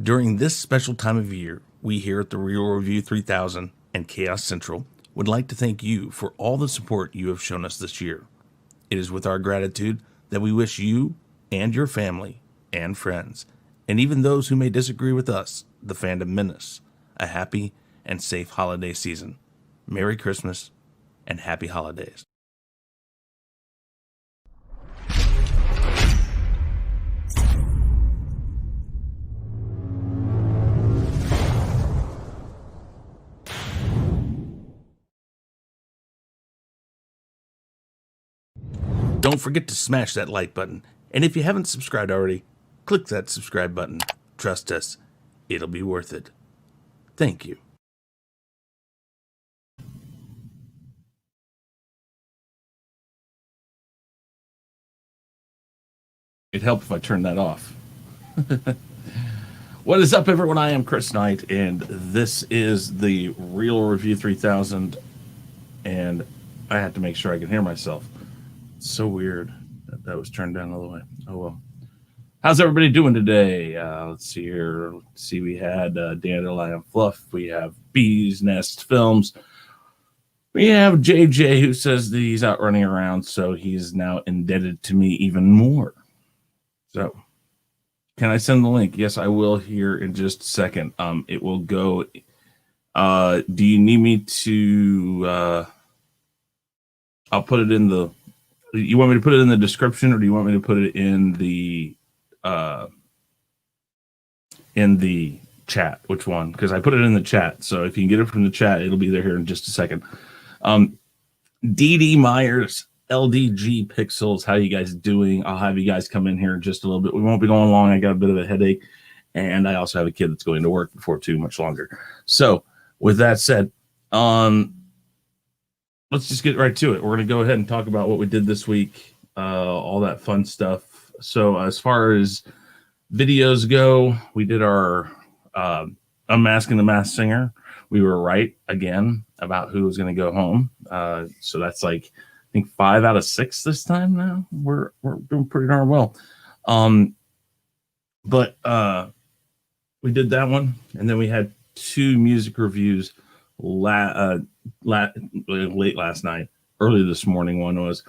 During this special time of year, we here at the Real Review 3000 and KHAOS Central would like to thank you for all the support you have shown us this year. It is with our gratitude that we wish you and your family and friends, and even those who may disagree with us, the fandom menace, a happy and safe holiday season. Merry Christmas and happy holidays. Don't forget to smash that like button, and if you haven't subscribed already, click that subscribe button. Trust us, it'll be worth it. Thank you. It'd help if I turned that off. What is up, everyone? I am Chris Knight, and this is the Real Review 3000, and I had to make sure I can hear myself. It's so weird that that was turned down all the way. Oh, well. How's everybody doing today? Let's see here. Let's see, we had Dandelion Fluff. We have Bees Nest Films. We have JJ, who says that he's out running around, so he's now indebted to me even more. So, can I send the link? Yes, I will here in just a second. It will go. Do you need me to? I'll put it in the. You want me to put it in the description, or do you want me to put it in the chat? Which one? Because I put it in the chat. So if you can get it from the chat, it'll be there here in just a second. DD Myers, LDG Pixels, how you guys doing? I'll have you guys come in here in just a little bit. We won't be going long. I got a bit of a headache, and I also have a kid that's going to work before too much longer. So with that said, let's just get right to it. We're going to go ahead and talk about what we did this week, all that fun stuff. So as far as videos go, we did our Unmasking the Masked Singer. We were right again about who was going to go home. So that's like, I think 5 out of 6 this time now. We're doing pretty darn well. But we did that one, and then we had 2 music reviews late last night, early this morning. One was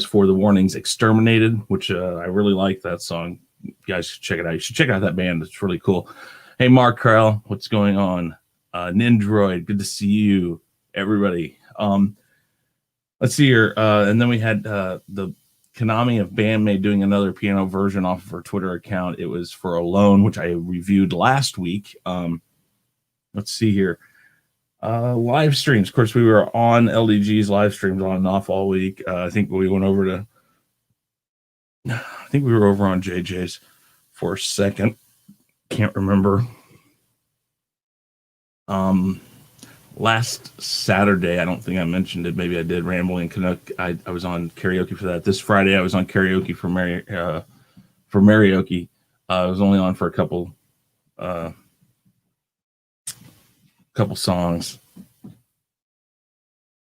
For the Warnings Exterminated, which I really like that song. You guys should check it out. You should check out that band. It's really cool. Hey, Mark Krell, what's going on? Nindroid, good to see you, everybody. Let's see here. And then we had the Konami of Bandmade doing another piano version off of her Twitter account. It was for Alone, which I reviewed last week. Let's see here. Live streams. Of course, we were on LDG's live streams on and off all week. I think we went over to, I think we were over on JJ's for a second. Can't remember. Last Saturday, I don't think I mentioned it. Maybe I did. Rambling Canuck. I was on karaoke for that. This Friday, I was on karaoke for Marioke. I was only on for a couple songs.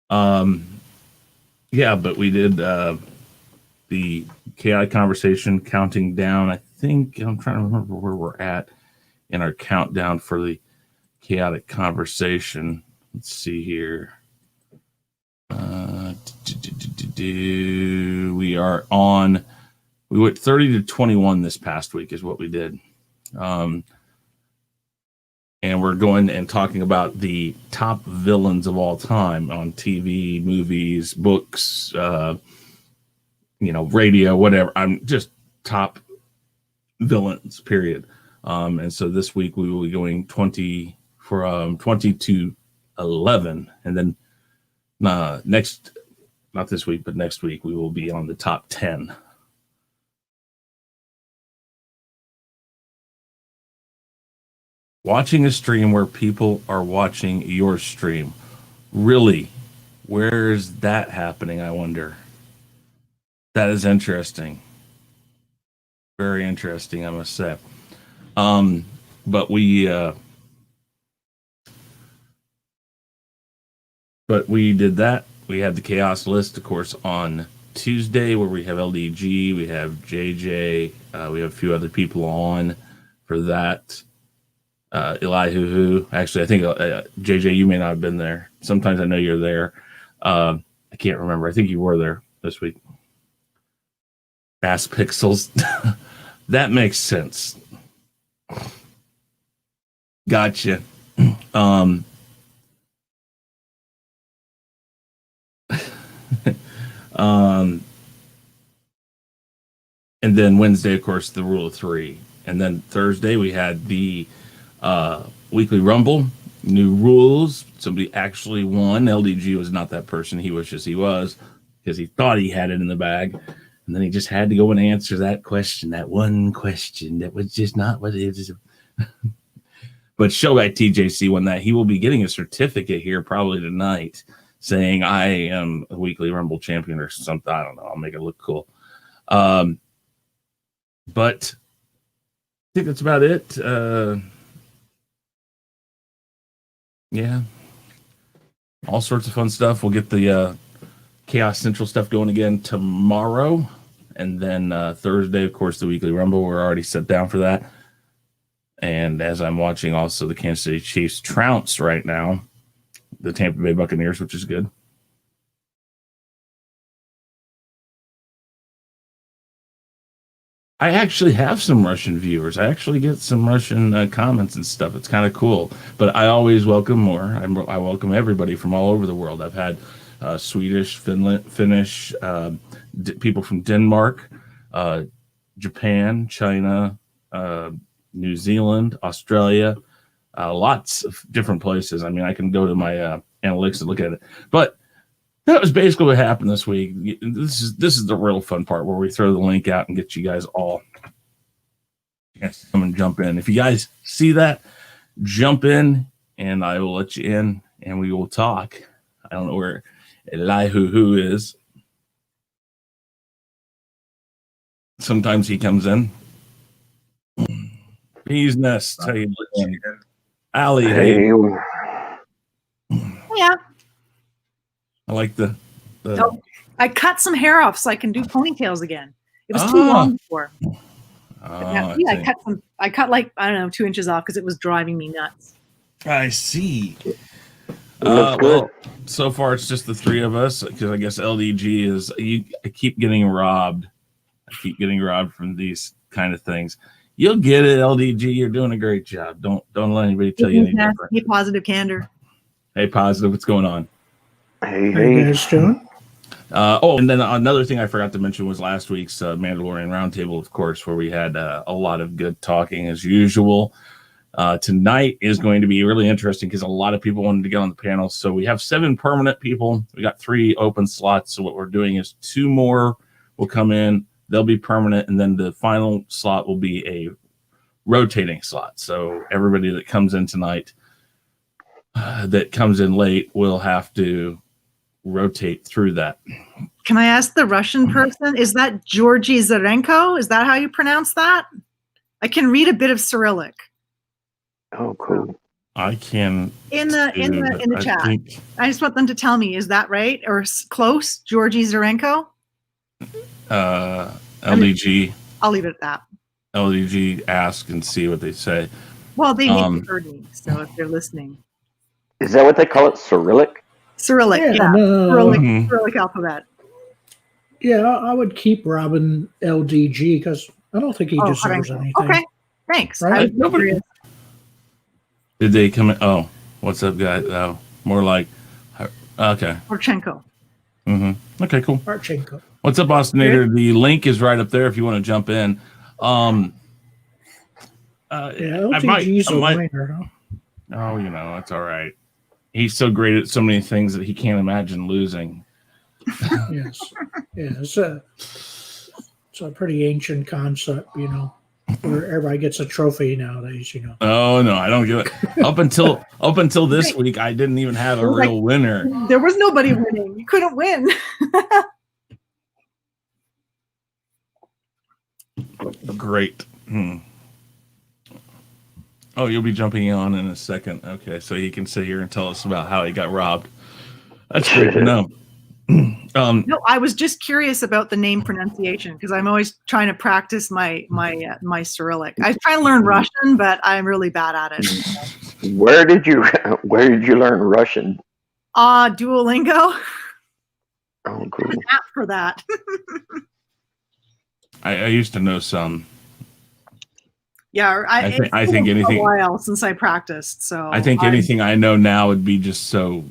Yeah, but we did the chaotic conversation counting down. I think I'm trying to remember where we're at in our countdown for the chaotic conversation. Let's see here. We are on. We went 30 to 21 this past week is what we did. And we're going and talking about the top villains of all time on TV, movies, books, radio, whatever. I'm just top villains, period. And so this week we will be going 20 to 11, and then not this week, but next week we will be on the top 10. Watching a stream where people are watching your stream. Really? Where is that happening, I wonder? That is interesting. Very interesting, I must say. But we did that. We had the KHAOS list, of course, on Tuesday, where we have LDG, we have JJ, we have a few other people on. for that. Elihu Who. Actually, I think JJ, you may not have been there. Sometimes I know you're there. I can't remember. I think you were there this week. Bass Pixels. That makes sense. Gotcha. And then Wednesday, of course, the Rule of Three. And then Thursday, we had the Weekly Rumble. New rules. Somebody actually won. LDG was not that person he wishes he was, because he thought he had it in the bag. And then he just had to go and answer that question, that one question that was just not what it is. But Shellback TJC won that. He will be getting a certificate here probably tonight saying, I am a Weekly Rumble champion or something. I don't know. I'll make it look cool. But I think that's about it. Yeah. All sorts of fun stuff. We'll get the KHAOS Central stuff going again tomorrow. And then Thursday, of course, the Weekly Rumble. We're already set down for that. And as I'm watching also the Kansas City Chiefs trounce right now, the Tampa Bay Buccaneers, which is good. I actually have some Russian viewers. I actually get some Russian comments and stuff. It's kind of cool. But I always welcome more. I welcome everybody from all over the world. I've had Swedish, Finnish, people from Denmark, Japan, China, New Zealand, Australia, lots of different places. I mean, I can go to my analytics and look at it. But that was basically what happened this week. This is the real fun part, where we throw the link out and get you guys all come and jump in. If you guys see that, jump in, and I will let you in, and we will talk. I don't know where Elihu Who is. Sometimes he comes in. Bees Nest. How you doing? Allie, hey. Yeah. I like the Oh, I cut some hair off so I can do ponytails again. It was too long before. Yeah, I cut like, I don't know, 2 inches off because it was driving me nuts. I see. Well, so far it's just the three of us, because I guess LDG is. I keep getting robbed. I keep getting robbed from these kind of things. You'll get it, LDG. You're doing a great job. Don't let anybody tell you any different. Hey, Positive Candor. Hey, Positive. What's going on? Hey, How you guys doing? And then another thing I forgot to mention was last week's Mandalorian Roundtable, of course, where we had a lot of good talking as usual. Tonight is going to be really interesting because a lot of people wanted to get on the panel. So we have 7 permanent people. We got 3 open slots. So what we're doing is 2 more will come in. They'll be permanent. And then the final slot will be a rotating slot. So everybody that comes in tonight that comes in late will have to rotate through that. Can I ask the Russian person? Is that Georgy Zarenko? Is that how you pronounce that? I can read a bit of Cyrillic. Oh, cool. I can in the chat. I just want them to tell me, is that right or close? Georgy Zarenko? LDG. I'll leave it at that. LDG ask and see what they say. Well, they heard me, so if they're listening. Is that what they call it? Cyrillic? Cyrillic, yeah. No. Cyrillic alphabet. Yeah, I would keep robbing LDG because I don't think he deserves anything. Okay, thanks. Right? Did they come in? Oh, what's up, guys? Oh, more like, okay. Porchenko. Okay, cool. Porchenko. What's up, Austinator? The link is right up there if you want to jump in. LTG's a winner, huh? Oh, that's all right. He's so great at so many things that he can't imagine losing. Yes. Yeah, it's a pretty ancient concept, where everybody gets a trophy nowadays, Oh no, I don't get it. Up until this week, I didn't even have a real winner. There was nobody winning. You couldn't win. Great. Oh, you'll be jumping on in a second. Okay, so he can sit here and tell us about how he got robbed. That's great to know. No, I was just curious about the name pronunciation because I'm always trying to practice my Cyrillic. I try to learn Russian, but I'm really bad at it. Where did you learn Russian? Duolingo. Oh, cool. An app for that. I used to know some. Yeah, I think been anything. a while since I practiced, so I think anything I know now would be just so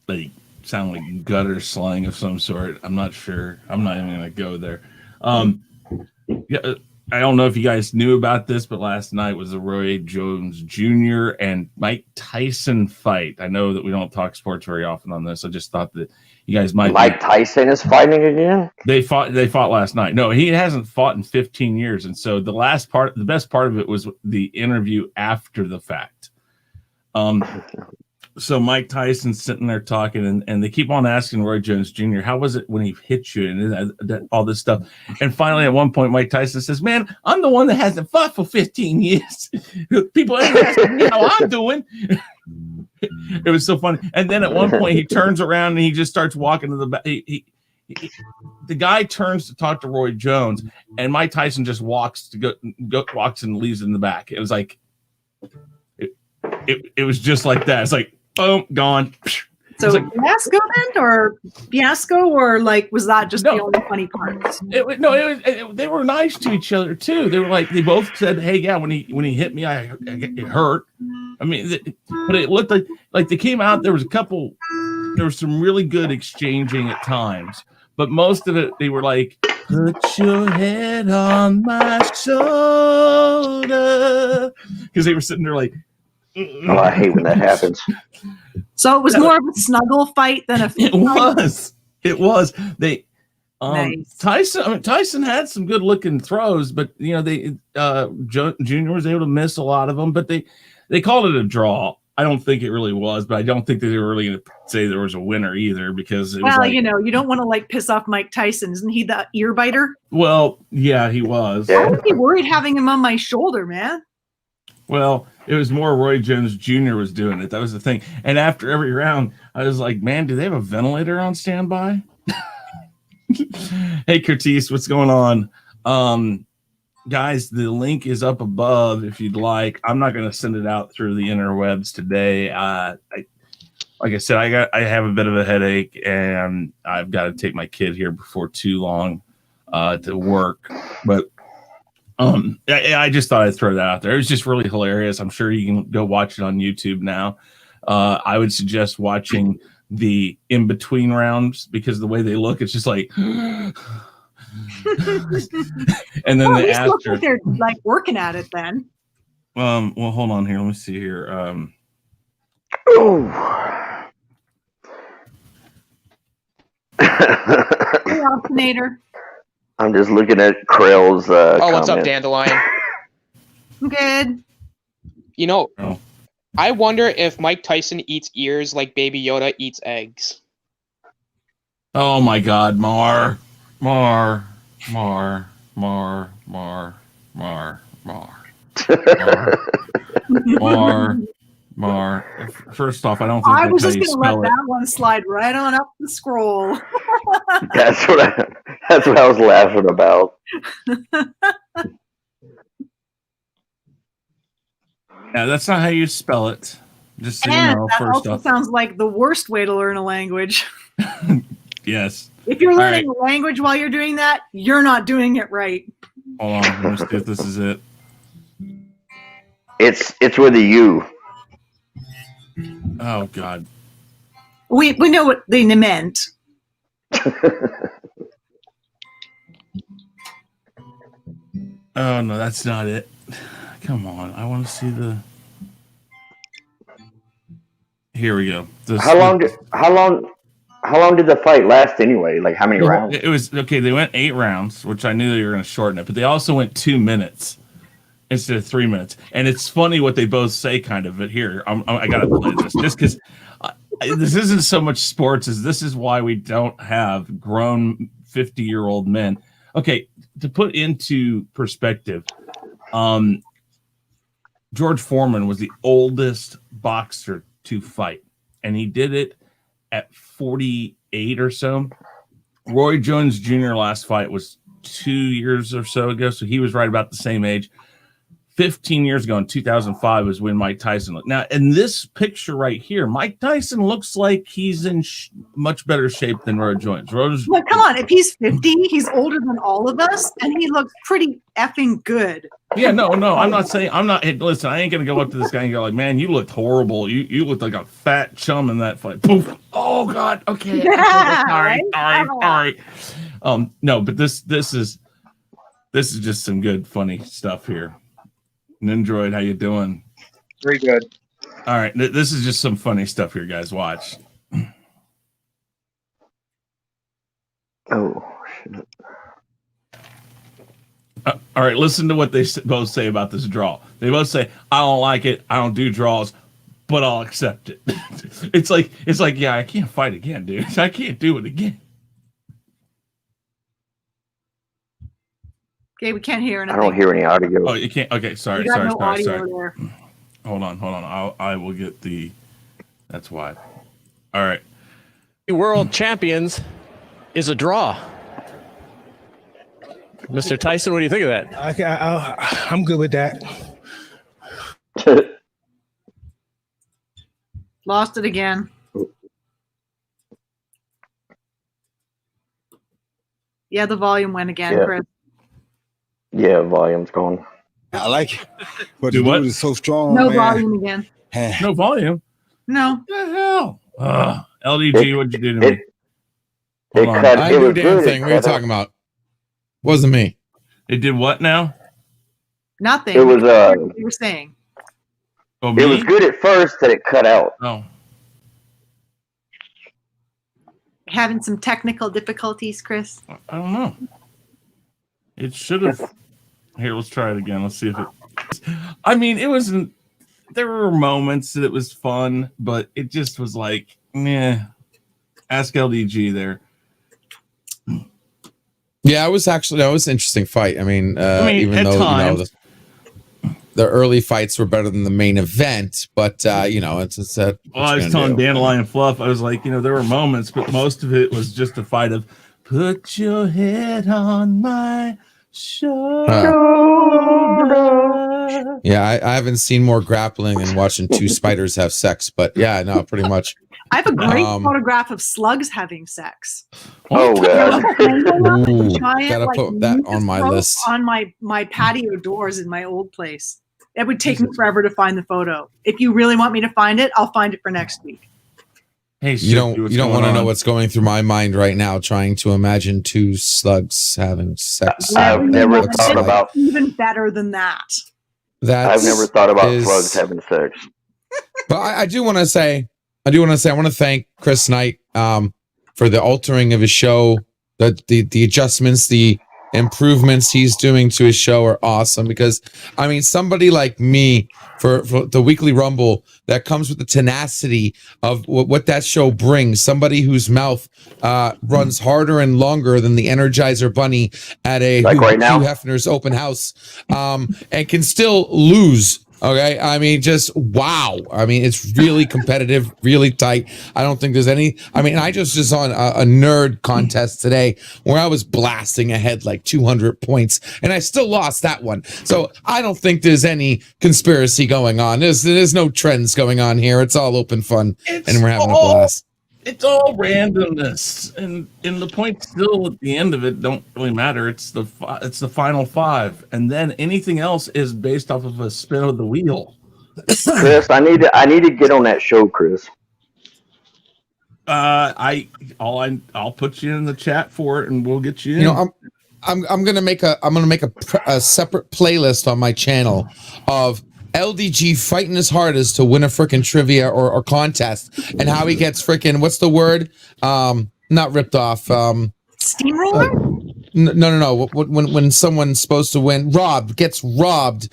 like sound like gutter slang of some sort. I'm not sure. I'm not even gonna go there. Yeah, I don't know if you guys knew about this, but last night was the Roy Jones Jr. and Mike Tyson fight. I know that we don't talk sports very often on this. I just thought that you guys might. Mike Tyson is fighting again? They fought last night. No, he hasn't fought in 15 years. And so the best part of it was the interview after the fact. So Mike Tyson's sitting there talking, and they keep on asking Roy Jones Jr., how was it when he hit you and all this stuff. And finally, at one point, Mike Tyson says, man, I'm the one that hasn't fought for 15 years. People ain't asking me how I'm doing. It was so funny. And then at one point, he turns around and he just starts walking to the back. The guy turns to talk to Roy Jones, and Mike Tyson just walks and leaves in the back. It was like, it was just like that. It's like, boom, gone. So like, fiasco, or like, was that just the only funny parts? They were nice to each other too. They were like, they both said, "Hey, yeah, when he hit me, it hurt." I mean, but it looked like they came out. There was some really good exchanging at times, but most of it, they were like, "Put your head on my shoulder," because they were sitting there like. Oh, I hate when that happens. So it was more of a snuggle fight than a fight. It was. They nice. Tyson had some good looking throws, but Junior was able to miss a lot of them, but they called it a draw. I don't think it really was, but I don't think that they were really going to say there was a winner either, because it was you don't want to like piss off Mike Tyson. Isn't he the ear biter? Well, yeah, he was. I would be worried having him on my shoulder, man. Well, it was more Roy Jones Jr. was doing it. That was the thing. And after every round, I was like, man, do they have a ventilator on standby? Hey, Curtis, what's going on? Guys, the link is up above if you'd like. I'm not going to send it out through the interwebs today. Like I said, I have a bit of a headache, and I've got to take my kid here before too long to work. But I just thought I'd throw that out there. It was just really hilarious. I'm sure you can go watch it on YouTube now. I would suggest watching the in-between rounds, because the way they look, it's just like, and then the after. Looks like they're like working at it then. Well, hold on here. Let me see here. Hey, alternator. I'm just looking at Krell's what's up, Dandelion? I'm good. I wonder if Mike Tyson eats ears like Baby Yoda eats eggs. Oh my God, Mar. First off, I don't think I was just going to let that one slide right on up the scroll. That's what I was laughing about. Yeah, that's not how you spell it. Just so and you know, that first also off. sounds like the worst way to learn a language. Yes. If you're learning a language while you're doing that, you're not doing it right. Hold on, let me see if this is it. It's with a U. Oh God. We know what they meant. Oh no, that's not it. Come on, I want to see the. Here we go. How long did the fight last anyway? Like how many rounds? It was okay. They went 8 rounds, which I knew they were going to shorten it, but they also went 2 minutes instead of 3 minutes. And it's funny what they both say, kind of. But here, I got to play this just because this isn't so much sports as this is why we don't have grown 50-year-old men. Okay, to put into perspective, George Foreman was the oldest boxer to fight, and he did it at 48 8 or so. Roy Jones Jr. last fight was 2 years or so ago, so he was right about the same age. 15 years ago in 2005 was when Mike Tyson looked. Now, in this picture right here, Mike Tyson looks like he's in much better shape than Roy Jones. Well, come on. If he's 50, he's older than all of us, and he looks pretty effing good. Yeah, no, I'm not saying, hey, listen, I ain't going to go up to this guy and go like, man, you looked horrible. You looked like a fat chum in that fight. Poof. Oh, God. Okay. Yeah, All right. No, but this is just some good, funny stuff here. Nindroid, how you doing? Very good. All right, this is just some funny stuff here, guys. Watch. Oh, shit. All right, listen to what they both say about this draw. They both say, I don't like it. I don't do draws, but I'll accept it. It's like, yeah, I can't fight again, dude. I can't do it again. Okay, we can't hear anything. I don't hear any audio. Oh, you can't. Okay, sorry. No audio there. Hold on. I will get the. That's why. All right. World champions is a draw. Mr. Tyson, what do you think of that? I'm good with that. Lost it again. Yeah, the volume went again, Yeah. Chris. Yeah, volume's gone. I like it. But Do the what? dude is so strong. No man. volume again. No volume. No. What the hell? LDG, what'd you do to me? Hold on. cut. I It didn't do a was damn good. thing. What are you talking about? Wasn't me. It did what now? Nothing. It was What you were saying. Oh, It me? was good at first, that it cut out. Oh. Having some technical difficulties, Chris. I don't know. It should have. Here, let's try it again. Let's see if it. I mean, it wasn't. There were moments that it was fun, but it just was like, meh. Ask LDG there. Yeah, it was an interesting fight. I mean, even at though times. The early fights were better than the main event, but it's a. Well, I was telling Dandelion Fluff, I was like, there were moments, but most of it was just a fight of put your head on my shoulder. Yeah, I haven't seen more grappling than watching two spiders have sex, but yeah, no, pretty much. I have a great photograph of slugs having sex. Oh, God. Ooh, Giant, gotta put that on my list. On my patio doors in my old place. It would take me forever to find the photo. If you really want me to find it, I'll find it for next week. Hey, you don't want to know what's going through my mind right now, trying to imagine two slugs having sex. I've never thought about even better than that. I've never thought about slugs having sex. But I do want to say, I want to thank Chris Knight for the altering of his show, the adjustments, the improvements he's doing to his show are awesome. Because I mean, somebody like me for the Weekly Rumble that comes with the tenacity of what that show brings. Somebody whose mouth runs harder and longer than the Energizer Bunny at a like right now? Hugh Hefner's open house, and can still lose. Okay, I mean, just wow. I mean, it's really competitive, really tight. I don't think there's any. I mean, I just on a nerd contest today where I was blasting ahead like 200 points, and I still lost that one. So I don't think there's any conspiracy going on. There's no trends going on here. It's all open fun, and we're having a blast. It's all randomness, and the points still at the end of it don't really matter. It's the final five, and then anything else is based off of a spin of the wheel. Chris, I need to get on that show, Chris. I'll put you in the chat for it, and we'll get you in. You know, I'm gonna make a separate playlist on my channel of LDG fighting his hardest to win a freaking trivia or contest, and how he gets freaking, what's the word? Not ripped off. Steamroller? No. When someone's supposed to win, gets robbed.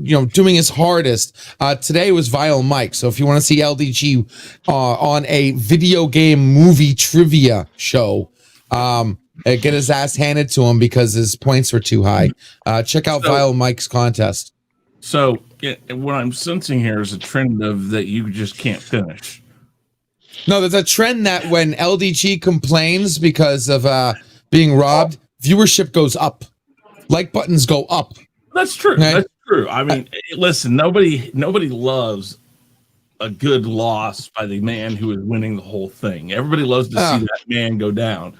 Doing his hardest. Today was Vile Mike. So if you want to see LDG on a video game movie trivia show, get his ass handed to him because his points were too high. Check out Vile Mike's contest. So what I'm sensing here is a trend of that you just can't finish. No, there's a trend that when LDG complains because of being robbed, viewership goes up. Like buttons go up. That's true. Okay. That's true. I mean, listen, nobody loves a good loss by the man who is winning the whole thing. Everybody loves to see that man go down.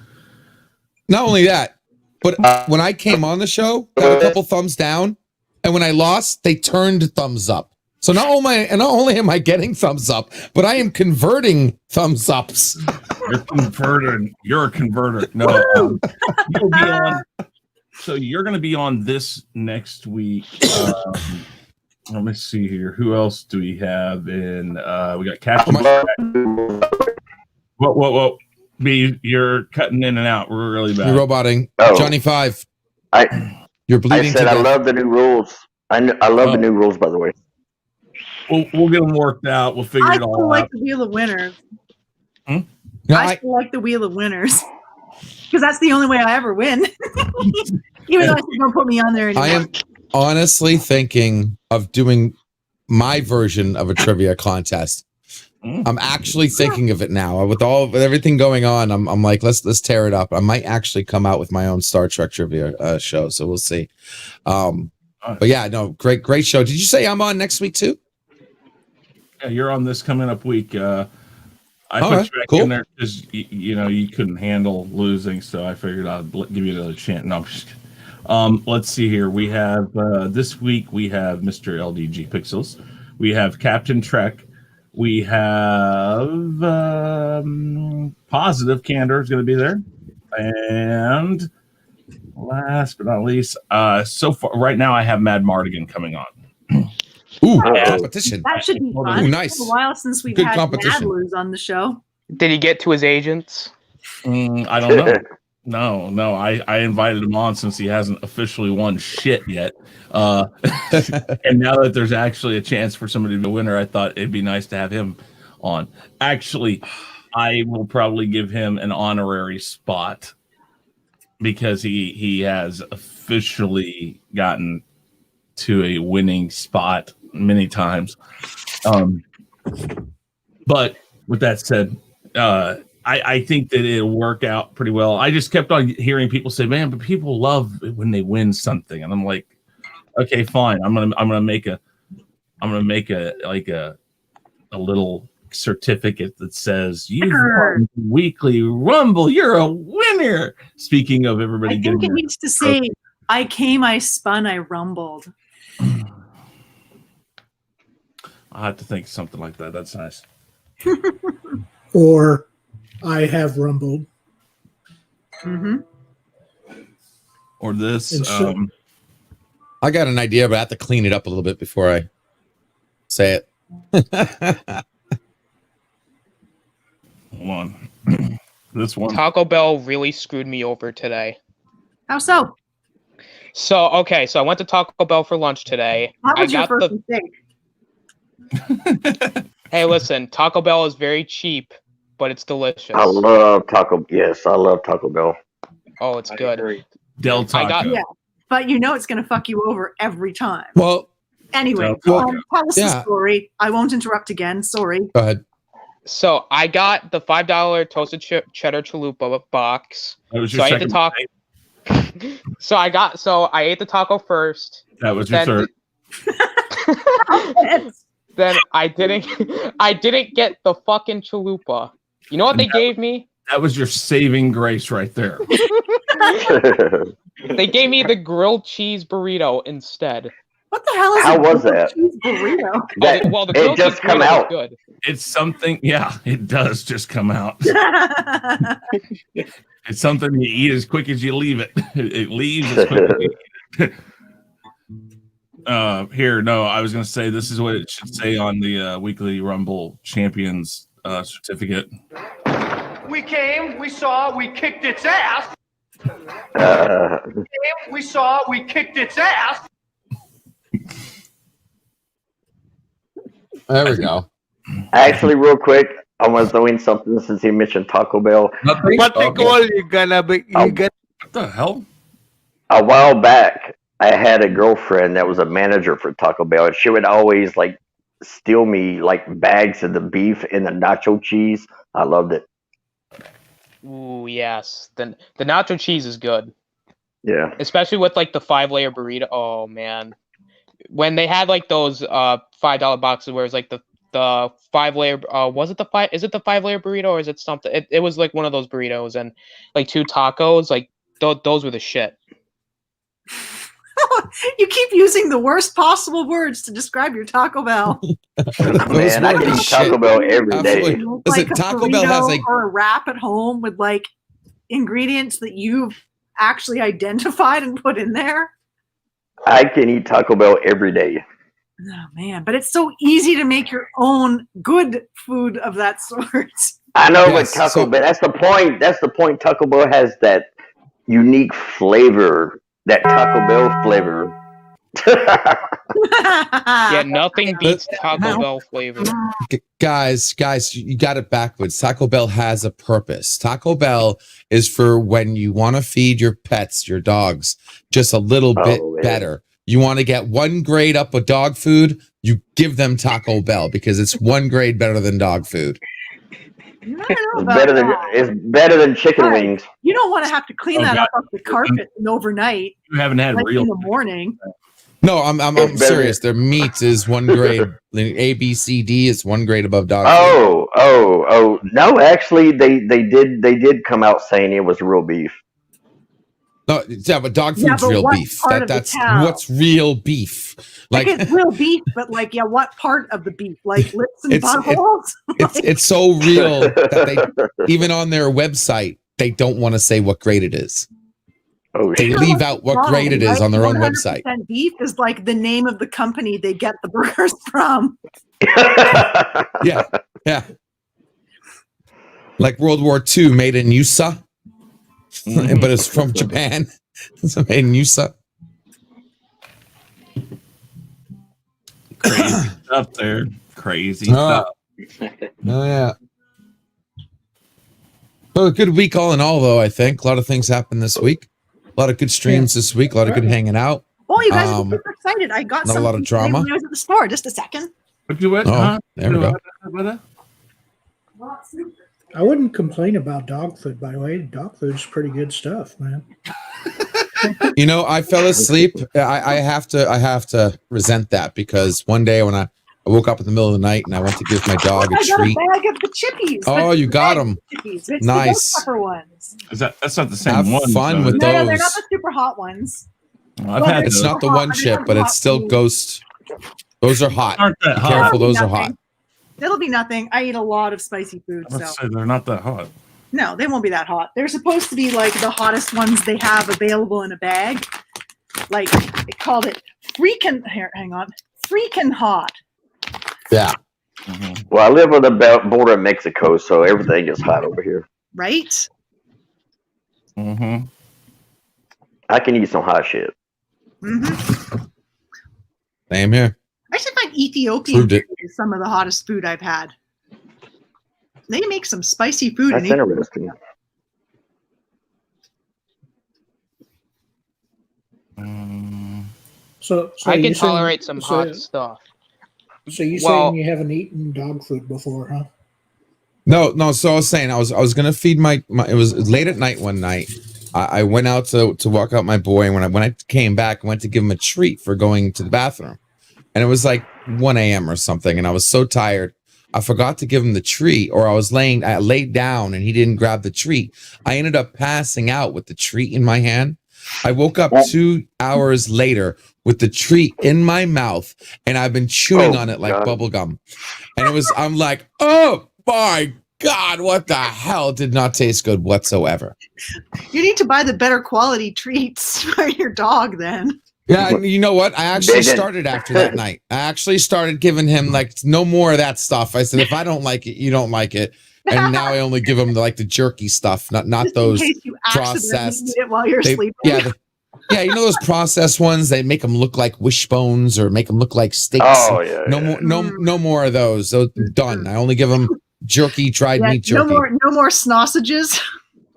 Not only that, but when I came on the show, got a couple thumbs down, and when I lost, they turned thumbs up. So not only am I getting thumbs up, but I am converting thumbs ups. You're a converter. No, you'll be on. So you're going to be on this next week. Let me see here. Who else do we have in? We got Captain. Whoa. B, you're cutting in and out really bad. You're roboting. Oh. Johnny 5. You're I bleeding said to I death. love the new rules. I love the new rules, by the way. We'll get them worked out. We'll figure I it all still like out. the Wheel of Winners. No, I still like the Wheel of Winners because that's the only way I ever win. Even though I said don't put me on there anymore. I am honestly thinking of doing my version of a trivia contest. I'm actually thinking of it now. With everything going on, I'm like, let's tear it up. I might actually come out with my own Star Trek trivia show, so we'll see. But yeah, no, great show. Did you say I'm on next week too? Yeah, you're on this coming up week. I put right, you back cool. in there because you couldn't handle losing, so I figured I'd give you another chance. No, I'm just kidding. Let's see here. We have this week. We have Mr. LDG Pixels. We have Captain Trek. We have Positive Candor is going to be there, and last but not least, so far right now I have Mad Mardigan coming on. Ooh, competition. That should be fun. Ooh, nice. It's been a while since we've Good had competition. Madlers on the show. Did he get to his agents? I don't know. No. I invited him on since he hasn't officially won shit yet. And now that there's actually a chance for somebody to be a winner, I thought it'd be nice to have him on. Actually, I will probably give him an honorary spot because he has officially gotten to a winning spot many times. But with that said, I think that it'll work out pretty well. I just kept on hearing people say, "Man, but people love it when they win something," and I'm like, "Okay, fine. I'm gonna make a little certificate that says you've won the weekly Rumble. You're a winner." Speaking of everybody, I think it needs to say, "I came, I spun, I rumbled." I'll have to think something like that. That's nice. Or I have rumbled. Mm-hmm. Or this. And so- I got an idea, but I have to clean it up a little bit before I say it. Hold on. This one. Taco Bell really screwed me over today. How so? So I went to Taco Bell for lunch today. How was I your got first mistake? Hey, listen, Taco Bell is very cheap, but it's delicious. I love Taco. Yes, I love Taco Bell. Oh, it's good. Del Taco. Yeah, but you know it's going to fuck you over every time. Well, Anyway, Well, tell us yeah. the story. I won't interrupt again. Sorry. go ahead. So I got the $5 toasted cheddar chalupa box. That was So your I ate the second taco. mistake? So I ate the taco first. That was your Then- third. Then I didn't get the fucking chalupa. You know what they gave me? That was your saving grace right there. They gave me the grilled cheese burrito instead. What the hell is How a was grilled that? cheese burrito? That- Well, the it grilled just cheese come burrito out. was good. It's something. Yeah, it does just come out. It's something you eat as quick as you leave it. It leaves as quick as you eat it. Here, no, I was going to say this is what it should say on the weekly Rumble Champions certificate. We came, we saw, we kicked its ass. We saw, we kicked its ass. There we go. Actually, real quick, I want to throw in something since he mentioned Taco Bell. Nothing. What they call you gonna be? Oh. You gonna What the hell? A while back, I had a girlfriend that was a manager for Taco Bell, and she would always like steal me like bags of the beef and the nacho cheese. I loved it. Ooh, yes. The nacho cheese is good. Yeah. Especially with like the 5-layer burrito. Oh man. When they had like those $5 boxes where it's like the 5-layer was it the 5 is it the 5-layer burrito or is it something? It was like one of those burritos and like 2 tacos, like those were the shit. You keep using the worst possible words to describe your Taco Bell. Man, I can eat Taco Bell every day. Listen, Like a Taco Bell has burrito or a wrap at home with like ingredients that you've actually identified and put in there. I can eat Taco Bell every day. Oh man, but it's so easy to make your own good food of that sort. I know, Yes, but Taco so- Bell. That's the point. That's the point. Taco Bell has that unique flavor, that Taco Bell flavor. Yeah, nothing beats Taco Bell flavor. Guys, you got it backwards. Taco Bell has a purpose. Taco Bell is for when you want to feed your pets, your dogs, just a little bit man. better. You want to get 1 grade up with dog food, you give them Taco Bell because it's 1 grade better than dog food. It's better than chicken Right. wings. You don't want to have to clean that God. up off the carpet and overnight, You haven't had like real. in the morning. No, I'm It's better. serious. Their meat is 1 grade. A, B, C, D is 1 grade above dog food. Oh! No, actually, they did come out saying it was real beef. No, yeah, but dog Yeah, food's but real what beef. part of the That's cow? what's real beef. Like Like it's real beef, but like, yeah, what part of the beef? Like lips and It's- buttholes? it's so real that they even on their website they don't want to say what grade it is. Oh They shit! leave out what grade it is on their own 100% website. Beef is like the name of the company they get the burgers from. Yeah. Like World War II, made in USA, but it's from Japan. It's made in USA. Crazy stuff there. Crazy Oh. stuff. Oh yeah. Well, a good week all in all, though. I think a lot of things happened this week. A lot of good streams this week. A lot of good hanging out. Oh, you guys are Um, super excited. I got not a some lot of drama. when I was at the store. Just a second. What you what? Oh, Huh? there we go. What? I wouldn't complain about dog food, by the way. Dog food's pretty good stuff, man. You know, I fell asleep. I have to resent that because one day when I woke up in the middle of the night and I went to give my dog a I got treat. a bag of the chippies. Oh, you got them. Chippies. It's Nice. The pepper ones. Is that's not the same Have one? fun though. with No, they're those. not the super hot ones. I've had It's those. not the one chip, but it's still ghost. Those are hot. Aren't that hot? Careful, those are Nothing. hot. It'll be nothing. I eat a lot of spicy food, I was so about to say they're not that hot. no, they won't be that hot. They're supposed to be like the hottest ones they have available in a bag. Like they called it freaking. Here, hang on, freaking hot. Yeah. Well, I live on the border of Mexico, so everything is hot over here. Right? Mm-hmm. I can eat some hot shit. Mm-hmm. Same here. I should find Ethiopian Proved it. food is some of the hottest food I've had. They make some spicy food. That's in Ethiopia. interesting. So I you can saying- tolerate some so- hot stuff. So you Well- saying you haven't eaten dog food before, huh? No. So I was saying I was gonna feed my. It was late at night one night. I went out to walk out my boy, and when I came back, I went to give him a treat for going to the bathroom, and it was like 1 a.m. or something, and I was so tired. I forgot to give him the treat, or I laid down and he didn't grab the treat. I ended up passing out with the treat in my hand. I woke up 2 hours later with the treat in my mouth, and I've been chewing on it like God. bubble gum. And I'm like, oh my God, what the hell? It did not taste good whatsoever. You need to buy the better quality treats for your dog then. Yeah, and you know what? I actually They did. started after that night. I actually started giving him like no more of that stuff. I said, if I don't like it, you don't like it. And now I only give him the jerky stuff, not Just those in case you accidentally processed. eat it while you're They- sleeping. yeah, you know those processed ones. They make them look like wishbones or make them look like steaks. Oh yeah. No more, no more of those. So done. I only give them jerky, dried Yeah, meat jerky. no more sausages.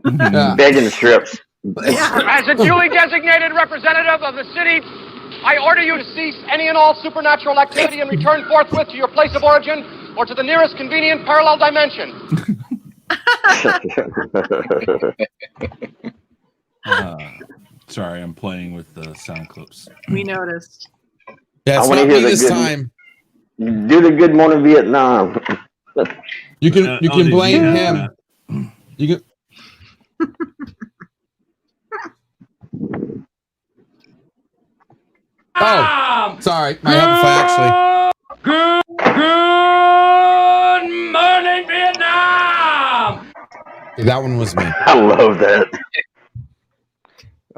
Yeah. Bacon strips. Yeah. As a duly designated representative of the city I order you to cease any and all supernatural activity and return forthwith to your place of origin or to the nearest convenient parallel dimension. Sorry, I'm playing with the sound clips. We noticed. Yeah, it's I wanna not hear me the this good- time. Do the Good Morning Vietnam. You can blame LDG him. has You can. Oh, sorry, my amplifier actually. Good morning, Vietnam. That one was me. I love that.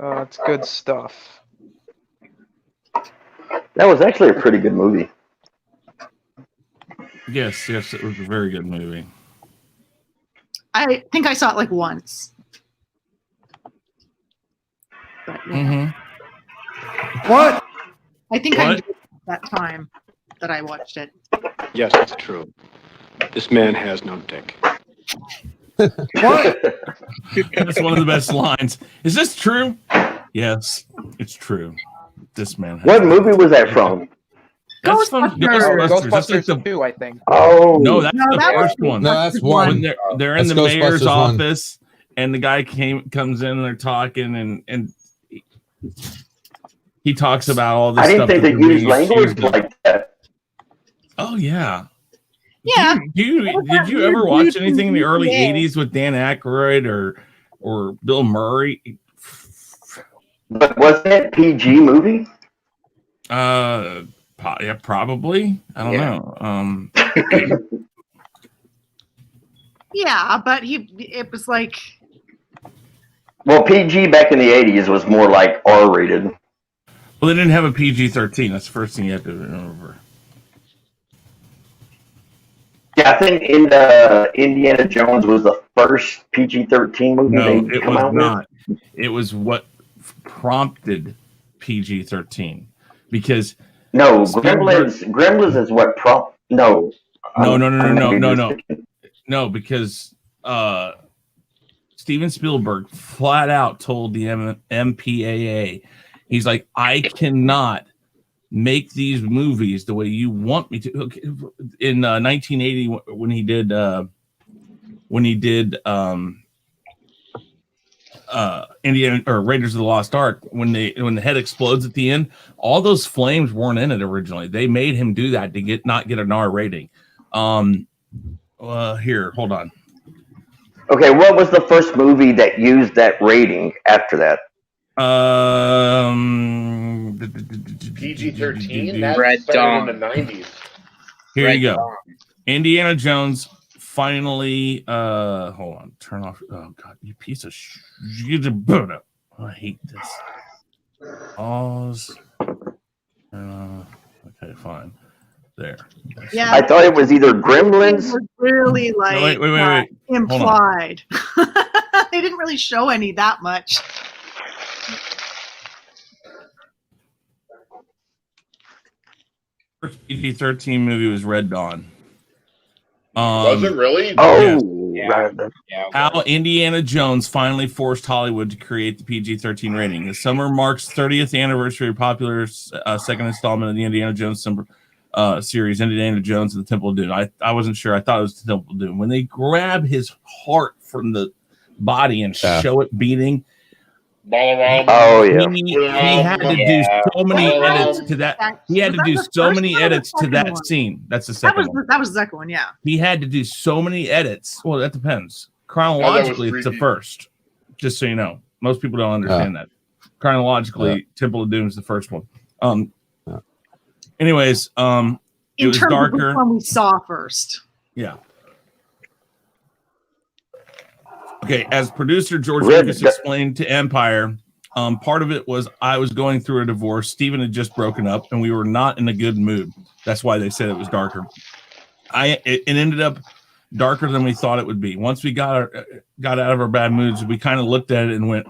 It's good stuff. That was actually a pretty good movie. Yes, it was a very good movie. I think I saw it like once. But, yeah. What? I think I What? did that time that I watched it. Yes, it's true. This man has no dick. What? That's one of the best lines. Is this true? Yes, it's true. This man. What movie was that from? That's from Ghostbusters. That's like the, too, I think. Oh, no, that's No, the that was first one. No, that's When one. they're in That's the mayor's Ghostbusters one. office, and the guy comes in and they're talking, and he talks about all this I didn't stuff. think that they they're used being language accused of. like that. Oh yeah. Yeah. Did you ever watch anything in the early '80s with Dan Aykroyd or Bill Murray? But was that PG movie? Yeah, probably. I don't know. Yeah, but it was like, Well, PG back in the 80s was more like R-rated. Well, they didn't have a PG-13. That's the first thing you have to remember. Yeah, I think Indiana Jones was the first PG-13 movie No, they it come was out not. It was what prompted PG-13 because No, Spielberg- Gremlins is what No. No, because Steven Spielberg flat out told the MPAA, he's like, I cannot make these movies the way you want me to. In 1980, when he did Indiana or Raiders of the Lost Ark, when the head explodes at the end, all those flames weren't in it originally. They made him do that to not get an R rating. Here, hold on. Okay, what was the first movie that used that rating after that? PG-13? Red Dawn. In the 90s. Here Red you go. Dawn. Indiana Jones finally. Hold on. Turn off. Oh God, you piece of I hate this. Pause. Okay, fine. There. yeah. I thought it was either Gremlins. It was really like No, wait. implied. They didn't really show any that much. First PG-13 movie was Red Dawn. Was it really? Oh, Yeah. right. How Indiana Jones finally forced Hollywood to create the PG-13 rating. The summer marks 30th anniversary of popular second installment of the Indiana Jones series, Indiana Jones and the Temple of Doom. I wasn't sure. I thought it was the Temple of Doom. When they grab his heart from the body and show it beating, Oh, yeah. he had to do so many edits to that. He had to do so many edits to that scene. That's the second one. That was the second one, yeah. He had to do so many edits. Well, that depends. Chronologically, it's the 3D. first. Just so you know, most people don't understand that. Chronologically, Temple of Doom is the first one. Anyways, it In was terms darker. of which one we saw first. Yeah. Okay, as producer George Red- Lucas explained to Empire, part of it was I was going through a divorce. Steven had just broken up, and we were not in a good mood. That's why they said it was darker. It ended up darker than we thought it would be. Once we got out of our bad moods, we kind of looked at it and went,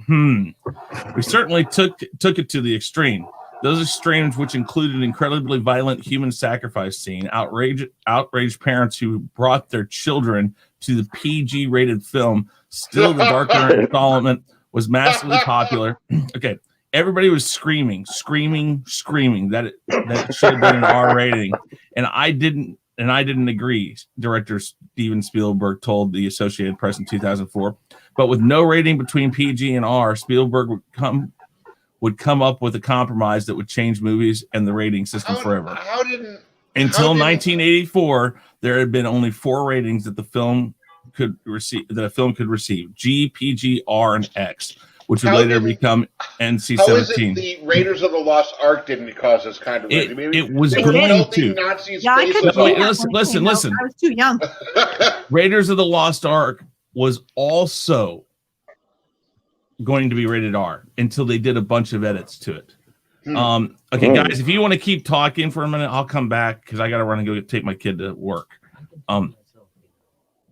We certainly took it to the extreme. Those extremes, which included incredibly violent human sacrifice scene, outraged parents who brought their children to the PG-rated film. Still, the darker installment was massively popular. Okay, everybody was screaming that it should have been an R rating, and I didn't agree. Director Steven Spielberg told the Associated Press in 2004, but with no rating between PG and R, Spielberg would come up with a compromise that would change movies and the rating system forever. Until 1984, there had been only 4 ratings that a film could receive: G, PG, R, and X, which would later become NC-17. How is it the Raiders of the Lost Ark didn't cause this kind of rating? It was going to. Listen. I was too young. Raiders of the Lost Ark was also going to be rated R until they did a bunch of edits to it. Okay, guys, if you want to keep talking for a minute, I'll come back because I got to run and go take my kid to work.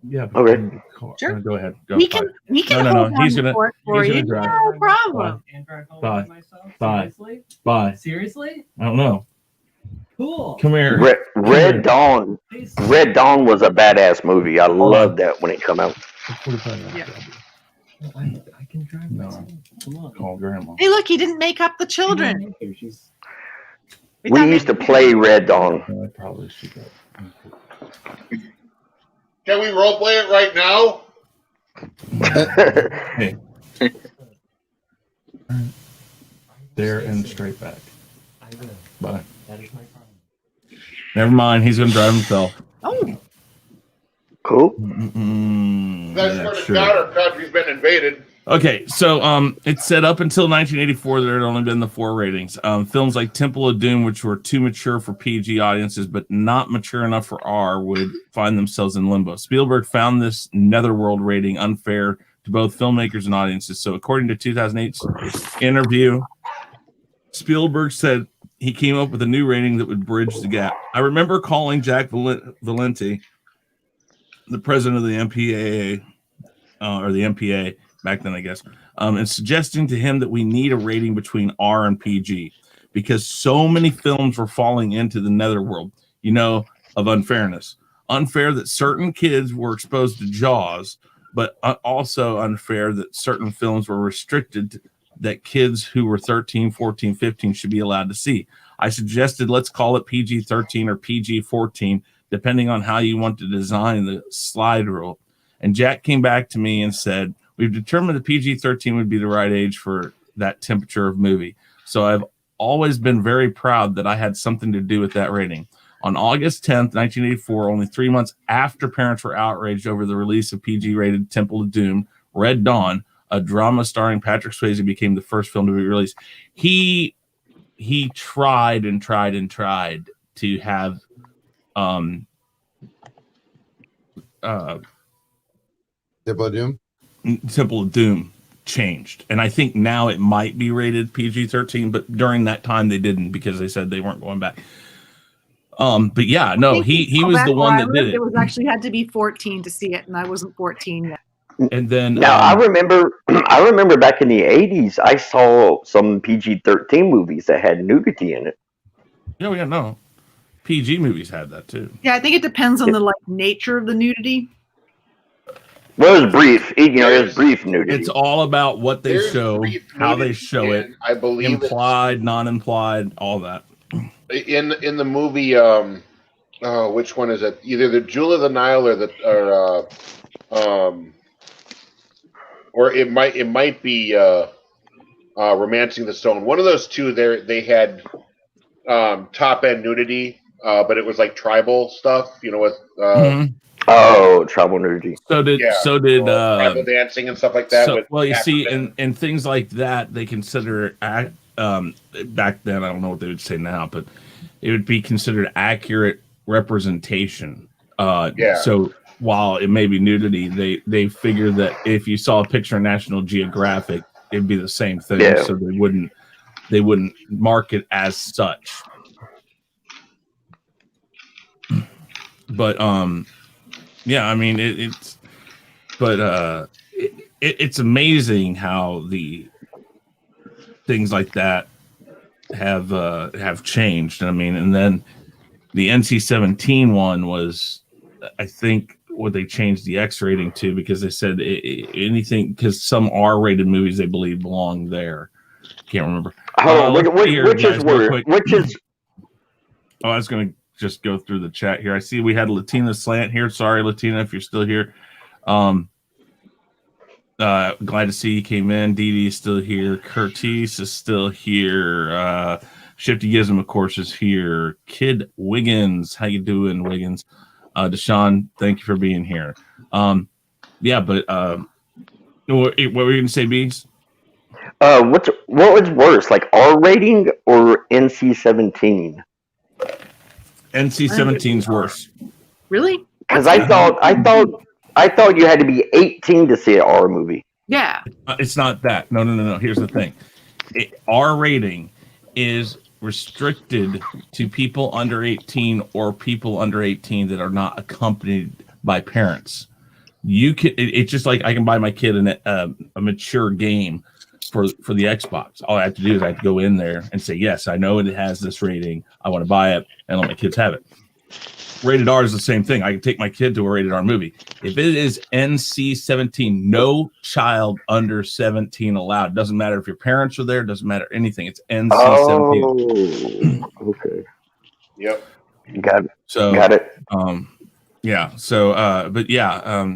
Yeah. Okay. Sure. Go ahead. Go. We can. No. He's gonna drive. No problem. Bye. Seriously? I don't know. Cool. Come here. Red Dawn. Red Dawn was a badass movie. I loved that when it came out. Yeah. I can drive myself. Come on. Call grandma. Hey, look, he didn't make up the children. We used to play Red Dawn. I probably should go. Can we role play it right now? Hey. There and straight back. I will. Bye. That is my problem. Never mind. He's going to drive himself. Oh. Cool. That's where the counter country's been invaded. Okay, so it said up until 1984 there had only been the 4 ratings. Films like Temple of Doom, which were too mature for PG audiences but not mature enough for R, would find themselves in limbo. Spielberg found this netherworld rating unfair to both filmmakers and audiences. So according to 2008's interview, Spielberg said he came up with a new rating that would bridge the gap. I remember calling Jack Valenti, the president of the MPAA, or the MPA, back then, I guess, and suggesting to him that we need a rating between R and PG because so many films were falling into the netherworld, of unfairness. Unfair that certain kids were exposed to Jaws, but also unfair that certain films were restricted that kids who were 13, 14, 15 should be allowed to see. I suggested let's call it PG-13 or PG-14, depending on how you want to design the slide rule. And Jack came back to me and said, we've determined that PG-13 would be the right age for that temperature of movie. So I've always been very proud that I had something to do with that rating. On August 10th, 1984, only 3 months after parents were outraged over the release of PG-rated Temple of Doom, Red Dawn, a drama starring Patrick Swayze, became the first film to be released. He tried and tried and tried to have Temple of Doom changed, and I think now it might be rated PG-13, but during that time they didn't because they said they weren't going back. But yeah, no, he was the one that did it. It was actually had to be 14 to see it, and I wasn't 14 yet. And then now I remember back in the 80s, I saw some PG-13 movies that had nudity in it. Yeah, no, PG movies had that too. Yeah, I think it depends on the nature of the nudity. Well, it was brief. It was brief nudity. It's all about what they show, how they show it. I believe implied, non-implied, all that. In the movie, which one is it? Either the Jewel of the Nile or it might be Romancing the Stone. One of those two. They had top end nudity, but it was like tribal stuff. With. Oh, tribal nudity. So did tribal dancing and stuff like that. You see, in things like that, they consider back then. I don't know what they would say now, but it would be considered accurate representation. So while it may be nudity, they figure that if you saw a picture of National Geographic, it'd be the same thing. Yeah. So they wouldn't mark it as such. But yeah, I mean it's amazing how the things like that have changed. I mean, and then the NC-17 one was, I think, what they changed the X rating to because they said anything because some R-rated movies they believe belong there. Can't remember. Which is worse? Which is? Oh, I was going to just go through the chat here. I see we had Latina Slant here. Sorry, Latina, if you're still here. Glad to see you came in. Dee Dee is still here. Curtis is still here. Shifty Gizm, of course, is here. Kid Wiggins, how you doing, Wiggins? Deshaun, thank you for being here. Yeah, but what were you going to say, Bees? What was worse, like R rating or NC-17? NC-17 is worse. Really? Because I thought you had to be 18 to see an R movie. Yeah. It's not that. No. Here's the thing. R rating is restricted to people under 18 or people under 18 that are not accompanied by parents. You can. It's just like I can buy my kid a mature game for the Xbox. All I have to do is I have to go in there and say, yes, I know it has this rating. I want to buy it and let my kids have it. Rated R is the same thing. I can take my kid to a rated R movie. If it is NC-17, no child under 17 allowed. Doesn't matter if your parents are there. Doesn't matter anything. It's NC-17. Oh, okay. Yep. Got it. So got it. Yeah. So, but yeah,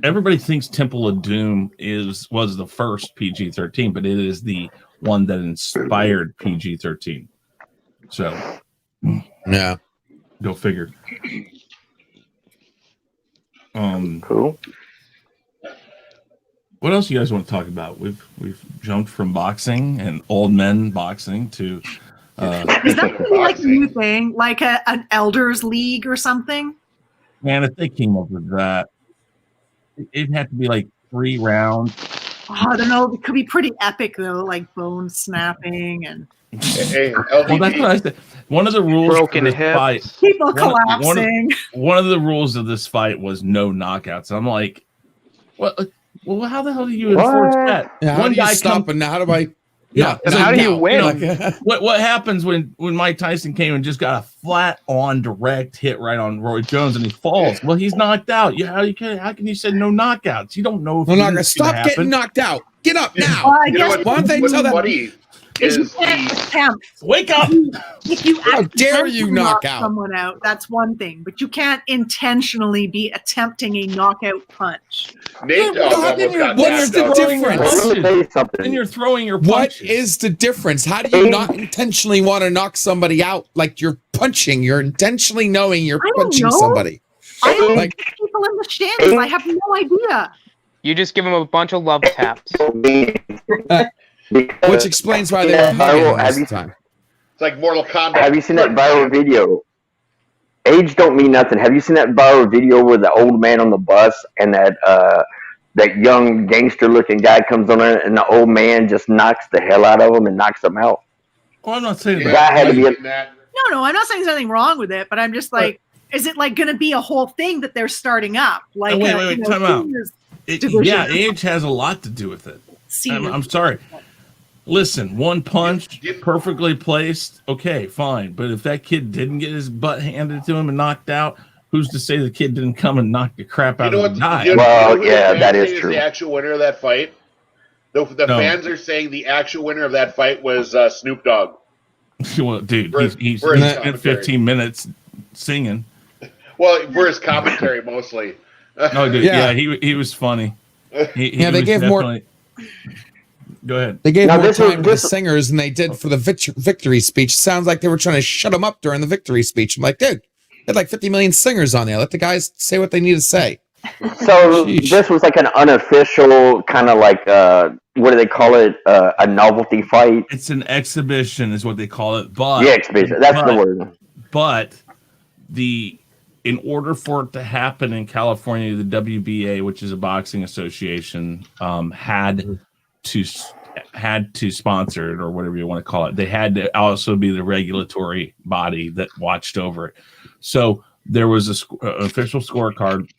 everybody thinks Temple of Doom was the first PG-13, but it is the one that inspired PG-13. So, yeah. Go figure. Cool. What else you guys want to talk about? We've jumped from boxing and old men boxing to is that really like a new thing, like an elders league or something? Man, if they came up with that, it'd have to be like 3 rounds. Oh, I don't know. It could be pretty epic though, like bone snapping and. Hey, well, that's what I said. One of the rules Broken of this fight, people collapsing. One of the rules of this fight was no knockouts. I'm like, what? Well, how the hell do you enforce that? Yeah, One guy stop and how do I? Yeah, and how do you win? What happens when Mike Tyson came and just got a flat on direct hit right on Roy Jones and he falls? Well, he's knocked out. How can you say no knockouts? You don't know if no knockouts. Stop getting knocked out. Get up now. Well, I guess why don't they tell that? You can't attempt. Wake up! If you how dare you knock out someone out? That's one thing, but you can't intentionally be attempting a knockout punch. Nate What's the difference? Then you're throwing your punches. What is the difference? How do you not intentionally want to knock somebody out? Like you're punching. You're intentionally knowing you're punching somebody. I don't like people in the stands. I have no idea. You just give them a bunch of love taps. Which explains why they were hugging most of the time. It's like Mortal Kombat. Have you seen that viral video? Age don't mean nothing. Have you seen that viral video where the old man on the bus and that young gangster-looking guy comes on it and the old man just knocks the hell out of him and knocks him out? Well, I'm not saying that. Guy had to be No, I'm not saying there's anything wrong with it, but I'm just like, is it like going to be a whole thing that they're starting up? Like, wait, time out. Yeah, age has a lot to do with it. I'm sorry. Listen, one punch, perfectly placed, okay, fine. But if that kid didn't get his butt handed to him and knocked out, who's to say the kid didn't come and knock the crap out of the guy? Well, yeah, that is true. The actual winner of that fight, the fans are saying the actual winner of that fight was Snoop Dogg. Well, dude, he's spent 15 minutes singing. Well, for his commentary mostly. Oh, dude, yeah, he was funny. They gave more. Go ahead. They gave more time to the singers than they did for the victory speech. Sounds like they were trying to shut them up during the victory speech. I'm like, dude, they had like 50 million singers on there. Let the guys say what they need to say. So this was like an unofficial kind of like, what do they call it? A novelty fight? It's an exhibition is what they call it. But yeah, exhibition. That's the word. But in order for it to happen in California, the WBA, which is a boxing association, had to sponsor it or whatever you want to call it. They had to also be the regulatory body that watched over it. So there was an official scorecard,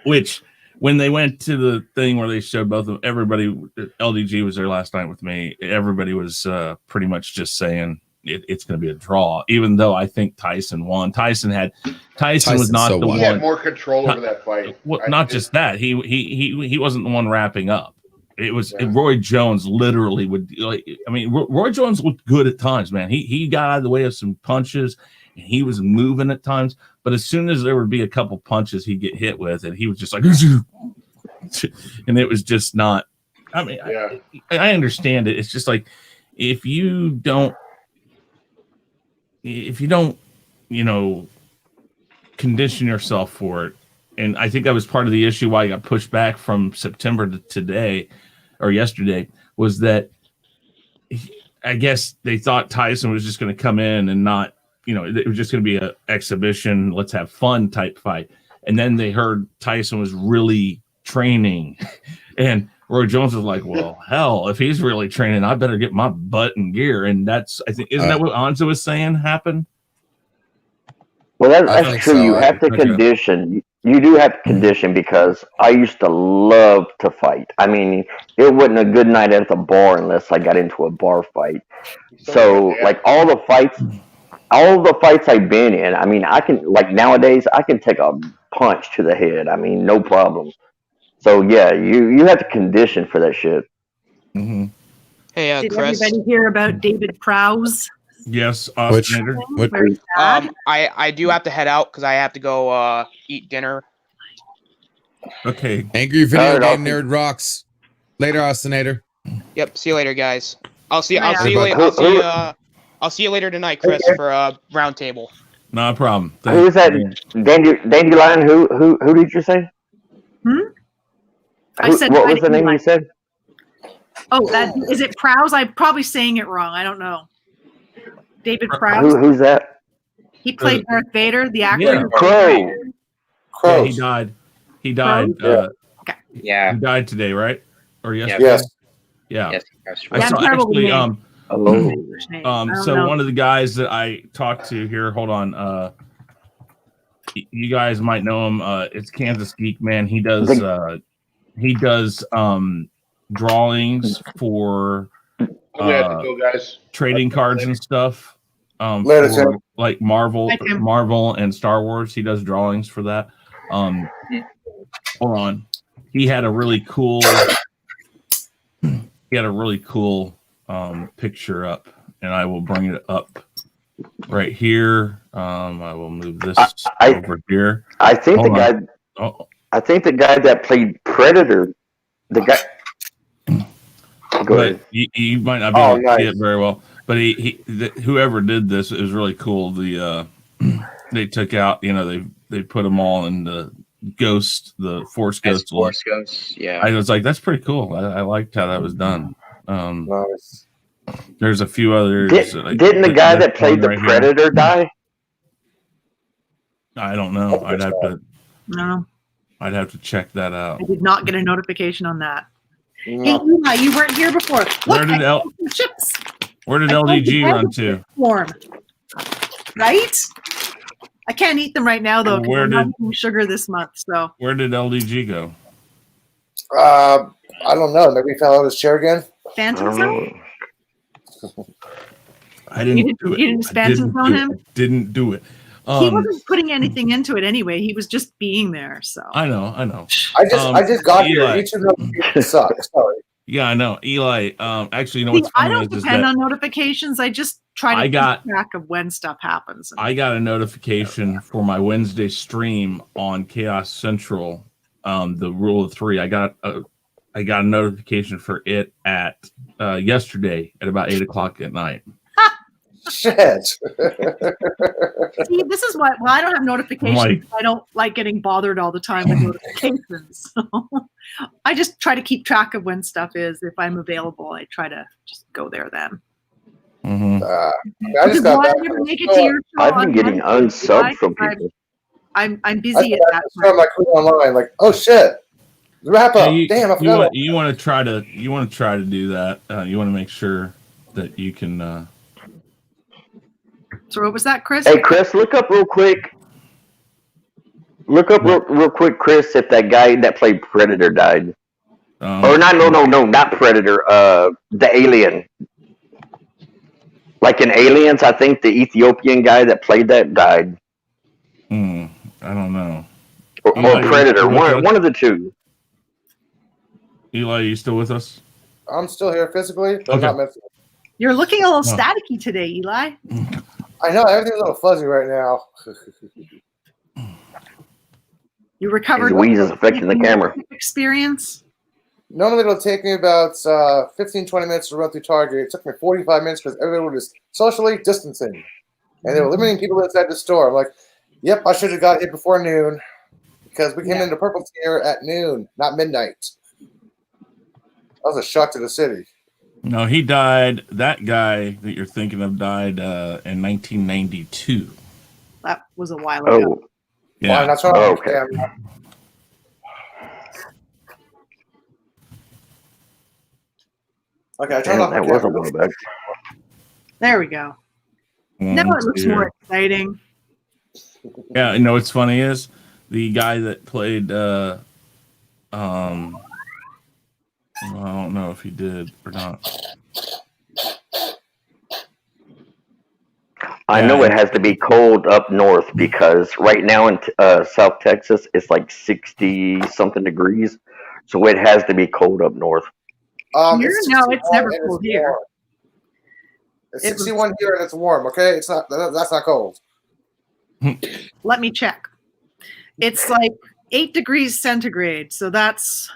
which when they went to the thing where they showed both of everybody, LDG was there last night with me. Everybody was pretty much just saying it's going to be a draw, even though I think Tyson won. Tyson was not the one. He had more control over that fight. Not just that. He wasn't the one wrapping up. Roy Jones literally would Roy Jones looked good at times, man. He got out of the way of some punches and he was moving at times, but as soon as there would be a couple punches he'd get hit with, and he was just like and it was just not. I mean, I understand it. It's just like if you don't, condition yourself for it. And I think that was part of the issue why I got pushed back from September to today or yesterday, was that I guess they thought Tyson was just going to come in and not, it was just going to be an exhibition, let's have fun type fight. And then they heard Tyson was really training, and Roy Jones was like, well, hell, if he's really training, I better get my butt in gear. And that's, I think, isn't that what Nzo was saying happened? Well, that's true. So. You have to condition. You do have to condition, because I used to love to fight. I mean, it wasn't a good night at the bar unless I got into a bar fight. So, like all the fights I've been in, I mean, I can, like nowadays, I can take a punch to the head. I mean, no problem. So yeah, you have to condition for that shit. Mm-hmm. Hey, did Chris. Everybody hear about David Prowse? Yes, I do have to head out because I have to go eat dinner. Okay. Angry video game nerd rocks. Later, Austinator. Yep. See you later, guys. I'll see you later. I'll see you later tonight, Chris, for a round table. No problem. Who is that? Dandelion? Who did you say? I said. What was the name you said? Oh, is it Prowse? I'm probably saying it wrong. I don't know. David Prowse. Who's that? He played Darth Vader, the actor. Yeah. Crow. Yeah, he died. Okay. Yeah. He died today, right? Or yesterday? Yes. Yeah. Yes. I saw actually. So know. one of the guys that I talked to here, hold on. You guys might know him. It's Kansas Geek Man. He does drawings for trading cards and stuff. For, like Marvel and Star Wars. He does drawings for that. Hold on. He had a really cool picture up, and I will bring it up right here. I will move this over here. I think the guy that played Predator, the guy. Go ahead. You might not be able to see it very well, but whoever did this, it was really cool. They took out, they put them all in the Force Ghost. Force Ghost, yeah. I was like, that's pretty cool. I liked how that was done. Nice. There's a few others. Didn't the guy that played the Predator die? I don't know. I'd have to check that out. I did not get a notification on that. No. Hey, Eli, you weren't here before. Look, where did LDG run to? Warm. Right? I can't eat them right now though, because I'm not eating sugar this month. So where did LDG go? I don't know. Maybe he fell out of his chair again. Phantom Zone? I didn't do it. You didn't Phantom Zone him? Didn't do it. He wasn't putting anything into it anyway. He was just being there. So I know. I just got here. YouTube notifications suck. Sorry. Yeah, I know. Eli, actually, what's funny I don't depend on notifications. I just try to keep track of when stuff happens. I got a notification for my Wednesday stream on KHAOS Central, the Rule of Three. I got a notification for it at yesterday at about 8:00 at night. Shit. See, this is why I don't have notifications. I don't like getting bothered all the time with notifications. So I just try to keep track of when stuff is. If I'm available, I try to just go there then. Mm-hmm. I just got back. I've been getting unsub from people. I'm busy at that time. I click online, like, oh shit. Wrap up. Damn, I forgot. You want to try to do that. You want to make sure that you can. So what was that, Chris? Hey, Chris, look up real quick. Real quick, Chris, if that guy that played Predator died. Or not Predator. The alien. Like in Aliens, I think the Ethiopian guy that played that died. I don't know. Or Predator, one of the two. Eli, are you still with us? I'm still here physically, but Okay. not mentally. You're looking a little staticky today, Eli. I know everything's a little fuzzy right now. You recovered. His wheeze is affecting the camera. Experience. Normally it'll take me about 15, 20 minutes to run through Target. It took me 45 minutes because everyone was socially distancing. And they were limiting people inside the store. I'm like, yep, I should have got here before noon. Because we came into purple tier at noon, not midnight. That was a shock to the city. No, he died. That guy that you're thinking of died in 1992. That was a while ago. Oh, Yeah. Well, that's what okay. Okay, I turned off my That was a camera. while back. There we go. Now it looks more exciting. Yeah, you know what's funny is the guy that played I don't know if he did or not. I know it has to be cold up north because right now in South Texas it's like 60 something degrees, so it has to be cold up north. Here? No, it's never and cold here. warm. It's 61 here and it's warm. Okay, it's not. That's not cold. Let me check. It's like 8 degrees centigrade, so that's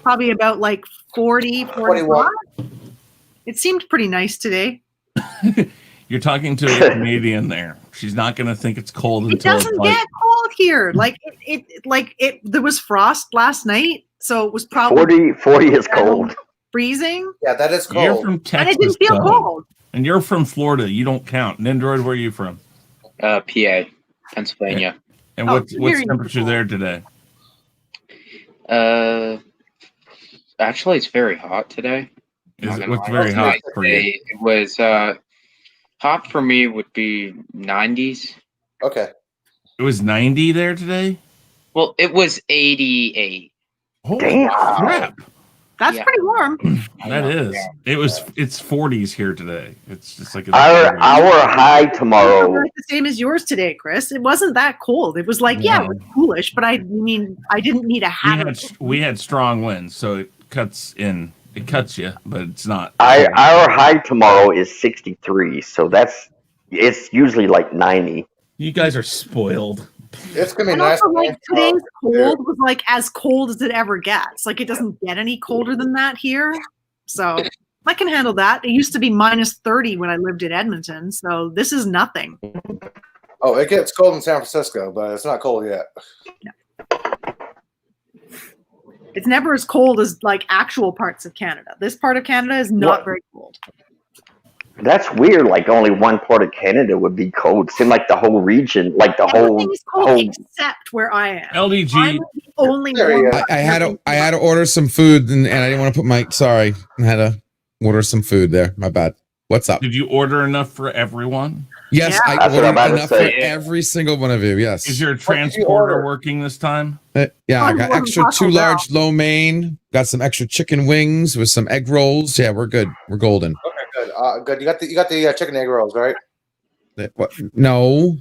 probably about like 40, 41. It seemed pretty nice today. You're talking to a Canadian there. She's not going to think it's cold It until doesn't it's like, get cold here. Like it there was frost last night, so it was probably 40 is cold. freezing. Yeah, that is You're cold. from Texas, And it didn't feel though. cold. And you're from Florida. You don't count. Nindroid, where are you from? PA, Pennsylvania. And what's temperature there today? Actually, it's very hot today. What's very hot for you? It was hot for me would be 90s. Okay. It was 90 there today? Well, it was 88. Holy Damn. crap. That's pretty warm. That is. It's 40s here today. It's just like Our high tomorrow. Like the same as yours today, Chris. It wasn't that cold. It was like, yeah, it was coolish, but I mean, I didn't need a hat. We had strong winds, so it cuts in. It cuts you, but it's not. Our high tomorrow is 63, so it's usually like 90. You guys are spoiled. It's gonna be And nice. also, like today's cold was like as cold as it ever gets. Like it doesn't get any colder than that here, so I can handle that. It used to be minus 30 when I lived in Edmonton, so this is nothing. Oh, it gets cold in San Francisco, but it's not cold yet. It's never as cold as like actual parts of Canada. This part of Canada is not very cold. That's weird. Like only one part of Canada would be cold. Seemed like the whole region, like the Everything is cold whole. except where I am. LDG. I'm the only There one. you go. I had to order some food and I didn't want to put my I had to order some food there. My bad. What's up? Did you order enough for everyone? Yes, Yeah. I That's what I'm ordered about to enough for say. every single one of you. Yes. Is your order? transporter working this time? Yeah, I Oh, got you extra ordered 2 Taco Bell. large lo mein. Got some extra chicken wings with some egg rolls. Yeah, we're good. We're golden. Okay, good. Good. You got the chicken egg rolls, right? What? No,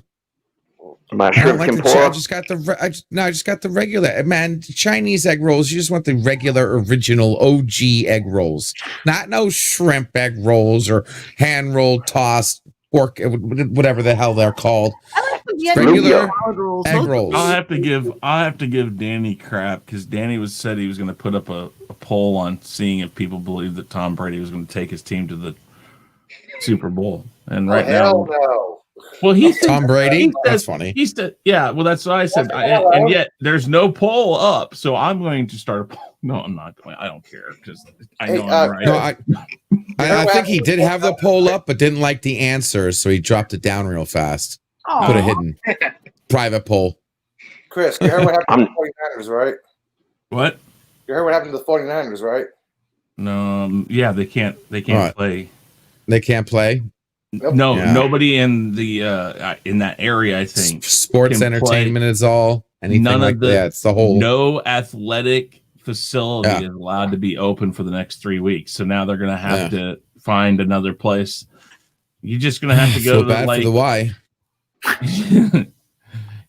My I don't shrimp like the. I tempura. just got the. I just got the regular. Man, Chinese egg rolls. You just want the regular, original, OG egg rolls, not no shrimp egg rolls or hand rolled tossed pork, whatever the hell they're called. I like the Vietnamese Regular salad rolls. egg Those are rolls. I'll have to give Danny crap because Danny said he was going to put up a poll on seeing if people believe that Tom Brady was going to take his team to the Super Bowl. And right hell now, no. well, he's Tom Brady. he said- That's funny. He said, yeah, well, that's what I said. Hello. And yet there's no poll up. So I'm going to start a poll. No, I'm not going. I don't care because I know Hey, I'm right. No, I think he did have the poll up, but didn't like the answers, so he dropped it down real fast. Aw. Put a hidden private poll. Chris, you heard what happened to the 49ers, right? What? You heard what happened to the 49ers, right? No, yeah, they can't Right. play. They can't play. Nope. No, Yeah. nobody in the in that area, I think. Sports can entertainment is all. Anything None like of the that. It's the whole. no athletic facility Yeah. is allowed to be open for the next 3 weeks. So now they're going to have to find another place. You're just going to have to go Feel to the bad like. for the Y. you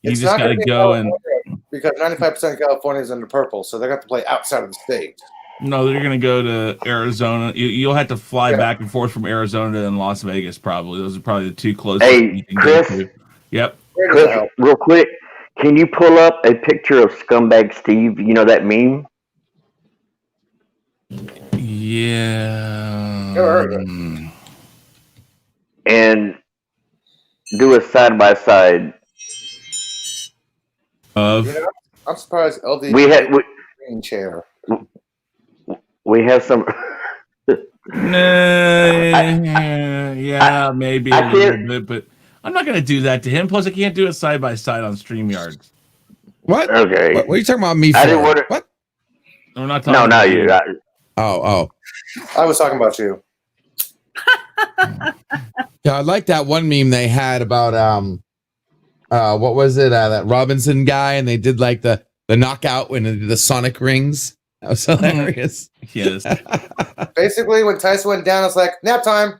It's just not got to gonna be go and California because 95% of California is in the purple, so they got to play outside of the state. No, they're going to go to Arizona. You'll have to fly back and forth from Arizona to Las Vegas, probably. Those are probably the two closest. Hey, Chris. Yep. Chris, real quick, can you pull up a picture of Scumbag Steve? You know that meme? Yeah. Never heard of it. And do a side by side of. You know, I'm surprised LDG green chair. We have some. Yeah, maybe a little bit, but I'm not going to do that to him. Plus, I can't do it side by side on StreamYard. What? Okay. What are you talking about me for? I didn't want to. What? We're not talking No, about not you. Oh. I was talking about you. Yeah, I like that one meme they had about what was it? That Robinson guy, and they did like the knockout when they did the Sonic rings. That was hilarious. Yes. Basically, when Tyson went down, it's like nap time.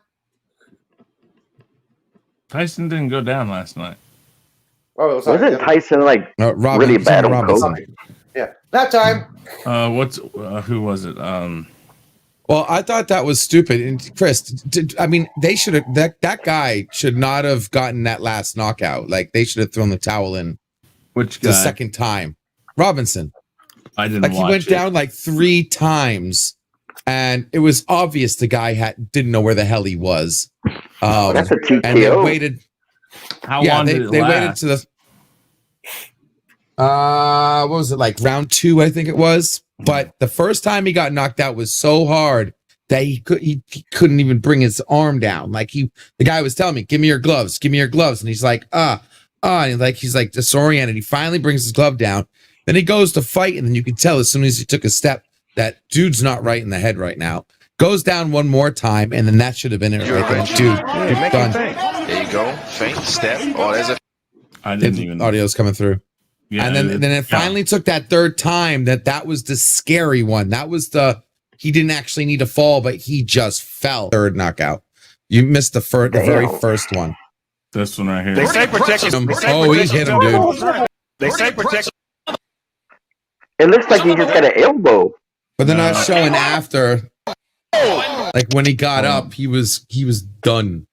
Tyson didn't go down last night. Oh, it was Wasn't Tyson like really bad on coke? Yeah, nap time. Who was it? Well, I thought that was stupid. And Chris, I mean, they should have that guy should not have gotten that last knockout. Like they should have thrown the towel in. Which guy? The second time, Robinson. I didn't. Like he went down like 3 times, and it was obvious the guy didn't know where the hell he was. That's a TKO. And they waited. How long did it they waited last? to the. What was it, like round 2? I think it was. But the first time he got knocked out was so hard that he couldn't even bring his arm down. Like the guy was telling me, "Give me your gloves, give me your gloves," and he's like, and he's like disoriented. He finally brings his glove down. Then he goes to fight, and then you can tell as soon as he took a step that dude's not right in the head right now. Goes down one more time, and then that should have been it right there. Dude, you're done. There you go. Feint, step. Oh, there's a. I didn't even. Audio's coming through. Yeah, and then it finally took that third time that was the scary one. That was he didn't actually need to fall, but he just fell. Third knockout. You missed the very first one. This one right here. They say protect him. Oh, he hit him, dude. They say protect. It looks like he just got an elbow. But they're not showing after. Like when he got up, he was done.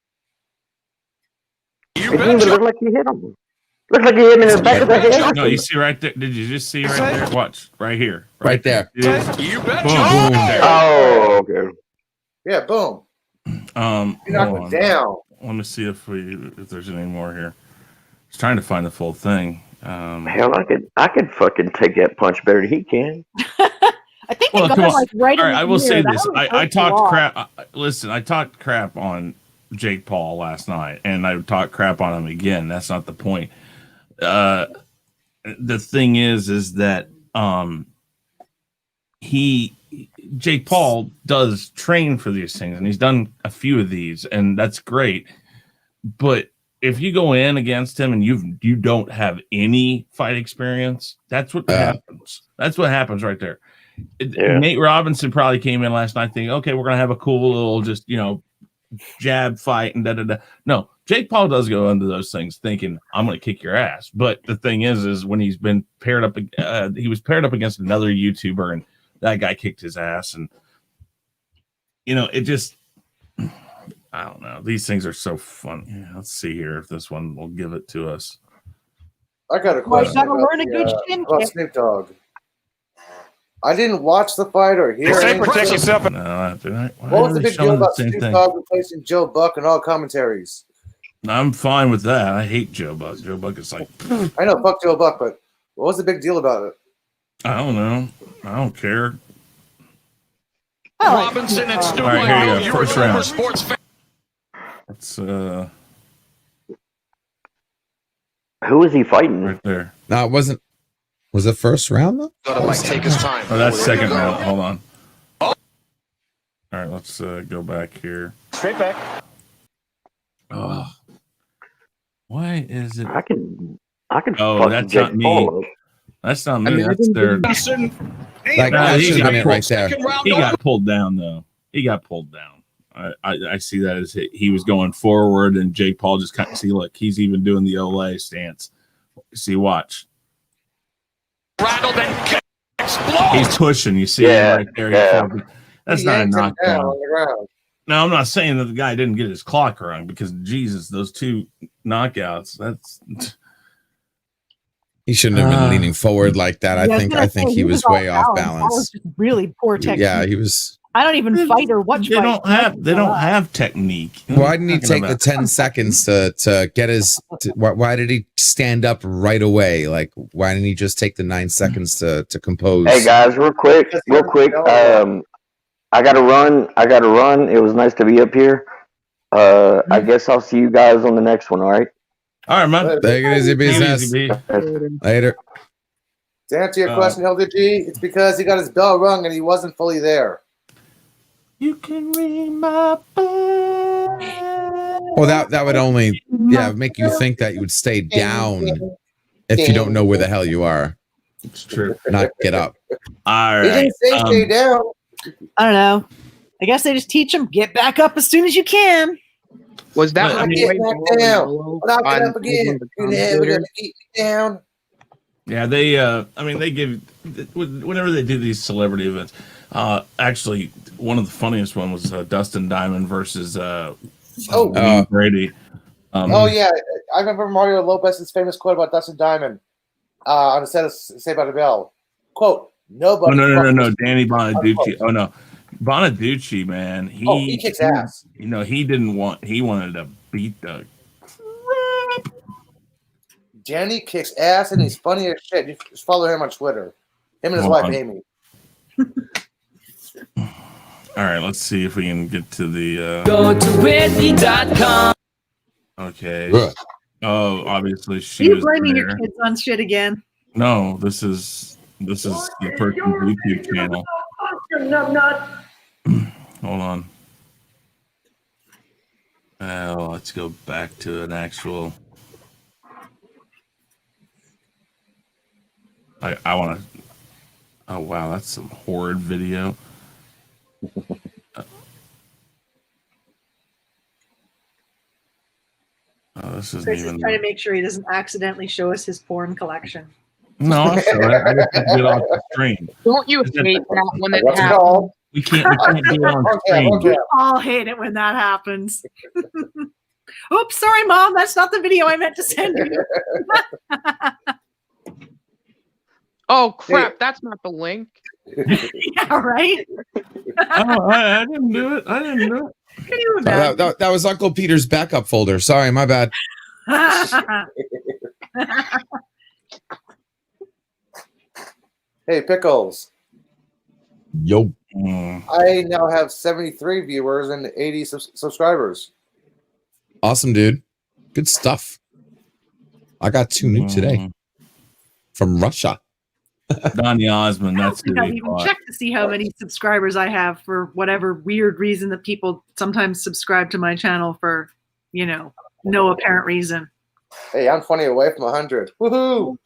It didn't even look like he hit him. Looks like he hit him in the back of the head. No, you see right there. Did you just see right there? Watch right here. Right there. You bet. Boom. Oh, okay. Yeah, boom. You knocked it down. Let me see if there's any more here. I was trying to find the full thing. Hell, I could fucking take that punch better than he can. I think they got like right. All right, in the I will ear. say That this. was I a talked lot. crap. Listen, I talked crap on Jake Paul last night, and I talked crap on him again. That's not the point. The thing is that Jake Paul does train for these things, and he's done a few of these, and that's great. But if you go in against him and you don't have any fight experience, that's what happens. That's what happens right there. Nate Robinson probably came in last night thinking, okay, we're gonna have a cool little just jab fight and da. No, Jake Paul does go into those things thinking I'm gonna kick your ass. But the thing is when he's been paired up, he was paired up against another YouTuber, and that guy kicked his ass, and it just. I don't know. These things are so fun. Yeah, let's see here if this one will give it to us. I got a question gotta about, learn a good shin about kick. Snoop Dogg. I didn't watch the fight or hear They say anything. protect yourself. No, What was the big deal about Snoop Dogg replacing Joe Buck in all commentaries? I'm fine with that. I hate Joe Buck. Joe Buck is like, I know, fuck Joe Buck, but what was the big deal about it? I don't know. I don't care. Robinson and Stu. All right, here you go. First round. Sports fan. It's Who is he fighting? right there. No, it wasn't. Was it first round though? Gotta take his time. Oh, that's second round. Hold on. All right, let's go back here. Straight back. Oh, why is it? I can. Oh, fuck that's Jake not me. Paul up. That's not me. I mean, That's their. Like Nah, that he should have got been it pulled- right there. He got pulled down though. He got pulled down. I see that as he was going forward, and Jake Paul just kind of see. Look, he's even doing the Olay stance. See, watch. Rattled and explode. He's pushing. You see Yeah, him right there. yeah. That's He not a yanked him down knockdown. on the ground. No, I'm not saying that the guy didn't get his clock wrong because Jesus, those 2 knockouts. That's He shouldn't have been leaning forward like that. Yeah, I think he was way off That was balance. just really poor technique. Yeah, he was. I don't even fight or watch. they don't have technique. Why didn't he take the 10 seconds to get his? Why did he stand up right away? Like, why didn't he just take the 9 seconds to compose? Hey guys, real quick. I gotta run. It was nice to be up here. I guess I'll see you guys on the next one. All right. All right, man. Take it easy, business. Later. To answer your question, LDG, it's because he got his bell rung and he wasn't fully there. You can ring my bell. Well, that would only make you think that you would stay down if you don't know where the hell you are. It's true. Not get up. All He right. didn't say stay down. I don't know. I guess they just teach them get back up as soon as you can. Was that When I get back down, when I get up again, you're never gonna keep me down. Yeah, they. They give whenever they do these celebrity events. Actually, one of the funniest one was Dustin Diamond versus Brady. Oh yeah, I remember Mario Lopez's famous quote about Dustin Diamond on the set of Saved by the Bell. Quote: "Nobody." No. Danny Bonaducci. Oh no, Bonaducci, man. He kicks ass. You know, he wanted to beat the. Danny kicks ass and he's funny as shit. You just follow him on Twitter. Him and his wife Amy. All right, let's see if we can get to the. Go to Whitney.com. Okay. Oh, obviously Are she you was blaming there. your kids on shit again? No, this is the person's YouTube channel. Hold on. Let's go back to an actual. I want to. Oh wow, that's some horrid video. This isn't Chris even. is trying to make sure he doesn't accidentally show us his porn collection. No, I'm sorry. I just have to get off the screen. Don't you hate that when it What's it happens? called? We can't do it on screen. We all hate it when that happens. Oops, sorry, Mom. That's not the video I meant to send you. Oh crap! That's not the link. Yeah, right. I didn't do it. Can you That was Uncle Peter's backup folder. Sorry, my bad. Hey, Pickles. Yo. I now have 73 viewers and 80 subscribers. Awesome, dude. Good stuff. I got 2 new today from Russia. Donny Osmond. I That's don't think who I've they even caught. checked to see how many subscribers I have for whatever weird reason that people sometimes subscribe to my channel for, no apparent reason. Hey, I'm 20 away from 100. Woohoo!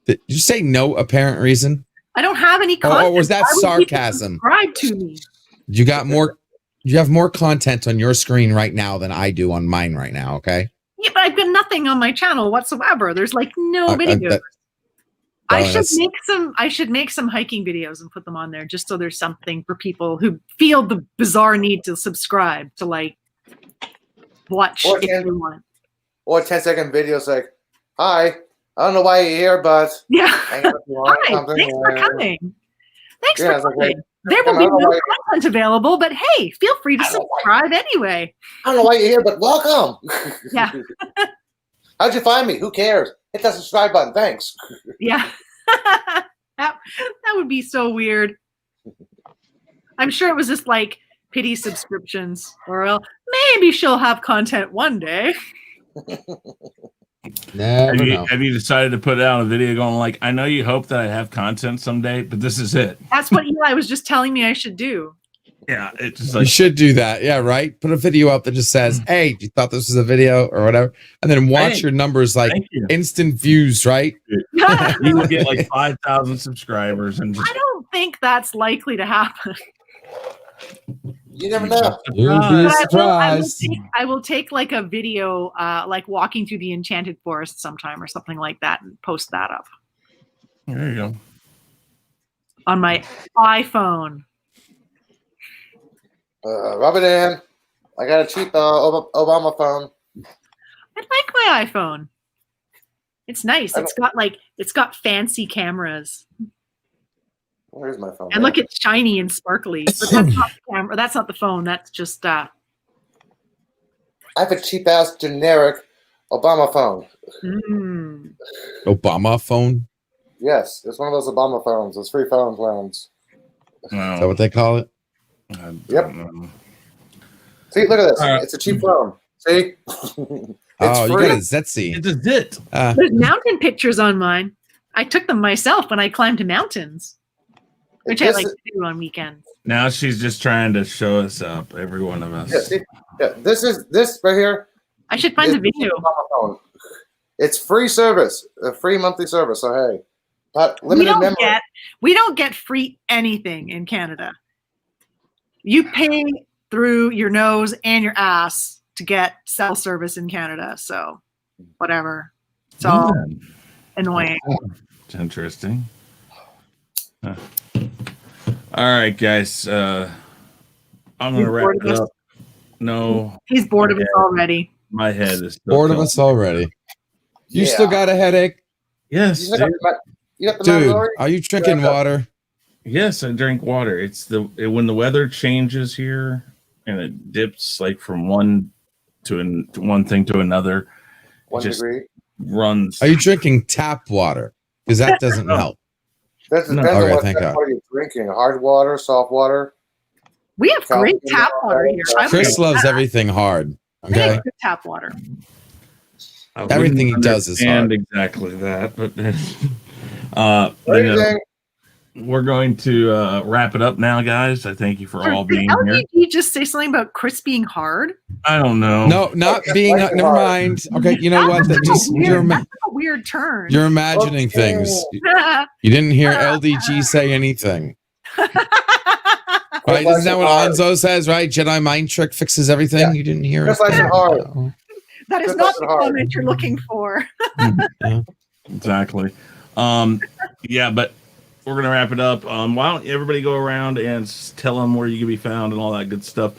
Did you say no apparent reason? I don't have any content. Or was that Why would people sarcasm? Subscribe to me. You have more content on your screen right now than I do on mine right now, okay? Yeah, but I've got nothing on my channel whatsoever. There's like no videos. I should make some hiking videos and put them on there just so there's something for people who feel the bizarre need to subscribe to watch Or if they want. Or 10-second videos like, hi, I don't know why you're here, but yeah. hang out if you want Hi, something. thanks for coming. Thanks Yeah, for it's like, coming. There will I be don't know no why- content available, but hey, feel free to subscribe anyway. I don't know why you're here, but welcome. Yeah. How'd you find me? Who cares? Hit that subscribe button. Thanks. Yeah. that would be so weird. I'm sure it was just like pity subscriptions, or maybe she'll have content one day. Have you decided to put out a video going like, I know you hope that I have content someday, but this is it. That's what Eli was just telling me I should do. Yeah, it's just You like should do that. Yeah, right? Put a video up that just says, hey, you thought this was a video or whatever? And then watch Hey, your numbers like instant views, right? you will get like 5,000 subscribers and just I don't think that's likely to happen. You never know. You'll be surprised. I will take like a video, like walking through the Enchanted Forest sometime or something like that and post that up. there you go. on my iPhone. Rub it in. I got a cheap Obama phone. I like my iPhone. It's nice. It's got fancy cameras. Where's my phone? And look, it's shiny and sparkly. But that's not the camera. That's not the phone. That's just I have a cheap ass generic Obama phone. Obama phone? Yes, it's one of those Obama phones. Those free phone plans. Is that what they call it? Yep. See, look at this. It's a cheap phone. See? Oh, you free. got a Zetzi. It's a zit. There's mountain pictures on mine. I took them myself when I climbed to mountains, which I like to do on weekends. Now she's just trying to show us up, every one of us. Yeah, see? Yeah, this right here. I should find the video. Phone. It's free service, a free monthly service. So hey, but limited memory. We don't get free anything in Canada. You pay through your nose and your ass to get cell service in Canada. So whatever. It's all annoying. It's interesting. All right, guys. I'm gonna wrap it up. No, he's bored of us already. My head is bored of us already. You still got a headache? Yes, dude. Are you drinking water? Yes, I drink water. It's when the weather changes here and it dips like from one thing to another. 1 degree runs. Are you drinking tap water? Because that doesn't help. That depends on what you're drinking. Hard water, soft water. We have great tap water here. Chris loves everything hard. Okay. Good tap water. Everything he does is hard. Exactly that. But we're going to wrap it up now, guys. I thank you for all being here. Did you just say something about Chris being hard? I don't know. No, not being. Never mind. Okay, you know what? You're a weird turn. You're imagining things. You didn't hear LDG say anything. Right? Isn't that what Nzo says? Right? Jedi mind trick fixes everything. Yeah. You didn't hear it. That is not the comment you're looking for. Yeah. Exactly. Yeah, but we're gonna wrap it up. Why don't everybody go around and tell them where you can be found and all that good stuff.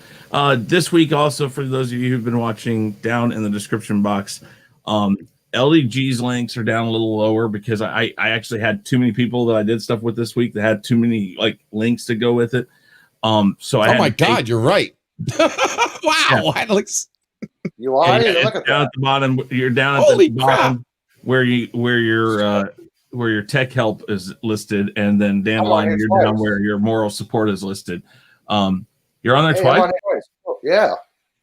This week, also for those of you who've been watching, down in the description box, LDG's links are down a little lower because I actually had too many people that I did stuff with this week that had too many links to go with it. So I my God, you're right. Wow, yeah. Alex. You are. Look at down at the bottom. You're down at the bottom where your tech help is listed, and then down the line you're down where your moral support is listed. You're on there twice. Oh, yeah.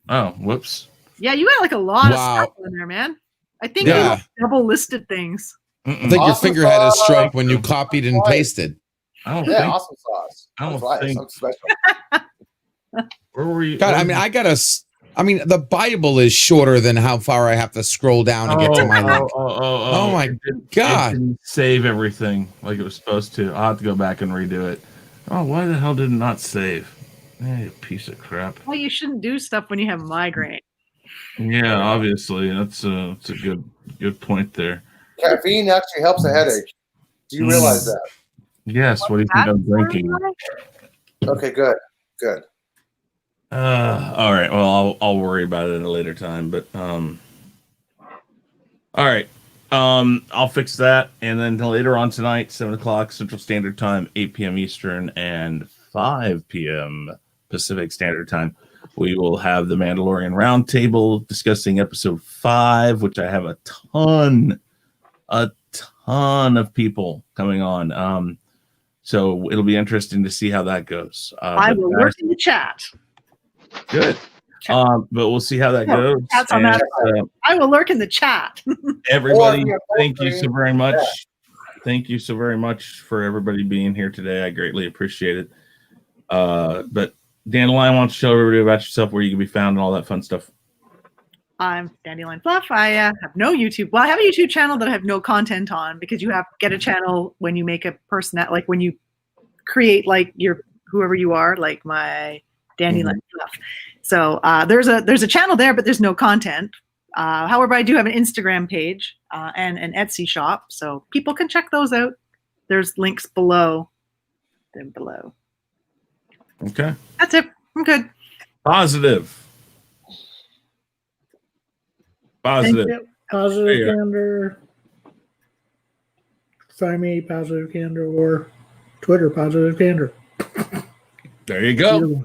Oh, whoops. Yeah, you got a lot of stuff in there, man. I think you double listed things. I think your finger had a stroke when you copied and pasted. I don't think. Awesome sauce. I don't think. Special. Where were you? God, I mean, the Bible is shorter than how far I have to scroll down to get to my link. Oh my God. It didn't save everything like it was supposed to. I'll have to go back and redo it. Oh, why the hell did it not save? Hey, piece of crap. Well, you shouldn't do stuff when you have migraine. Yeah, obviously. That's a good point there. Caffeine actually helps a headache. Do you realize that? Yes. What do you think I'm drinking? Okay, good. Good. All right. Well, I'll worry about it at a later time. But all right. I'll fix that, and then later on tonight, 7:00 Central Standard Time, 8 p.m. Eastern, and 5 p.m. Pacific Standard Time, we will have the Mandalorian Roundtable discussing Episode 5, which I have a ton of people coming on. So it'll be interesting to see how that goes. I will lurk in the chat. Good. But we'll see how that goes. And, I will lurk in the chat. Everybody, thank you so very much. Thank you so very much for everybody being here today. I greatly appreciate it. But Dandelion, why don't you tell everybody about yourself, where you can be found, and all that fun stuff. I'm Dandelion Fluff. I have no YouTube. Well, I have a YouTube channel that I have no content on, because you have to get a channel when you make a person that, when you create your whoever you are, like my Dandelion Fluff. So there's a channel there, but there's no content. However, I do have an Instagram page and an Etsy shop, so people can check those out. There's links below. down below. Okay. That's it. I'm good. Positive. Positive. Thank you. Positive Yeah. Candor. Find me Positive Candor or Twitter Positive Candor. There you go.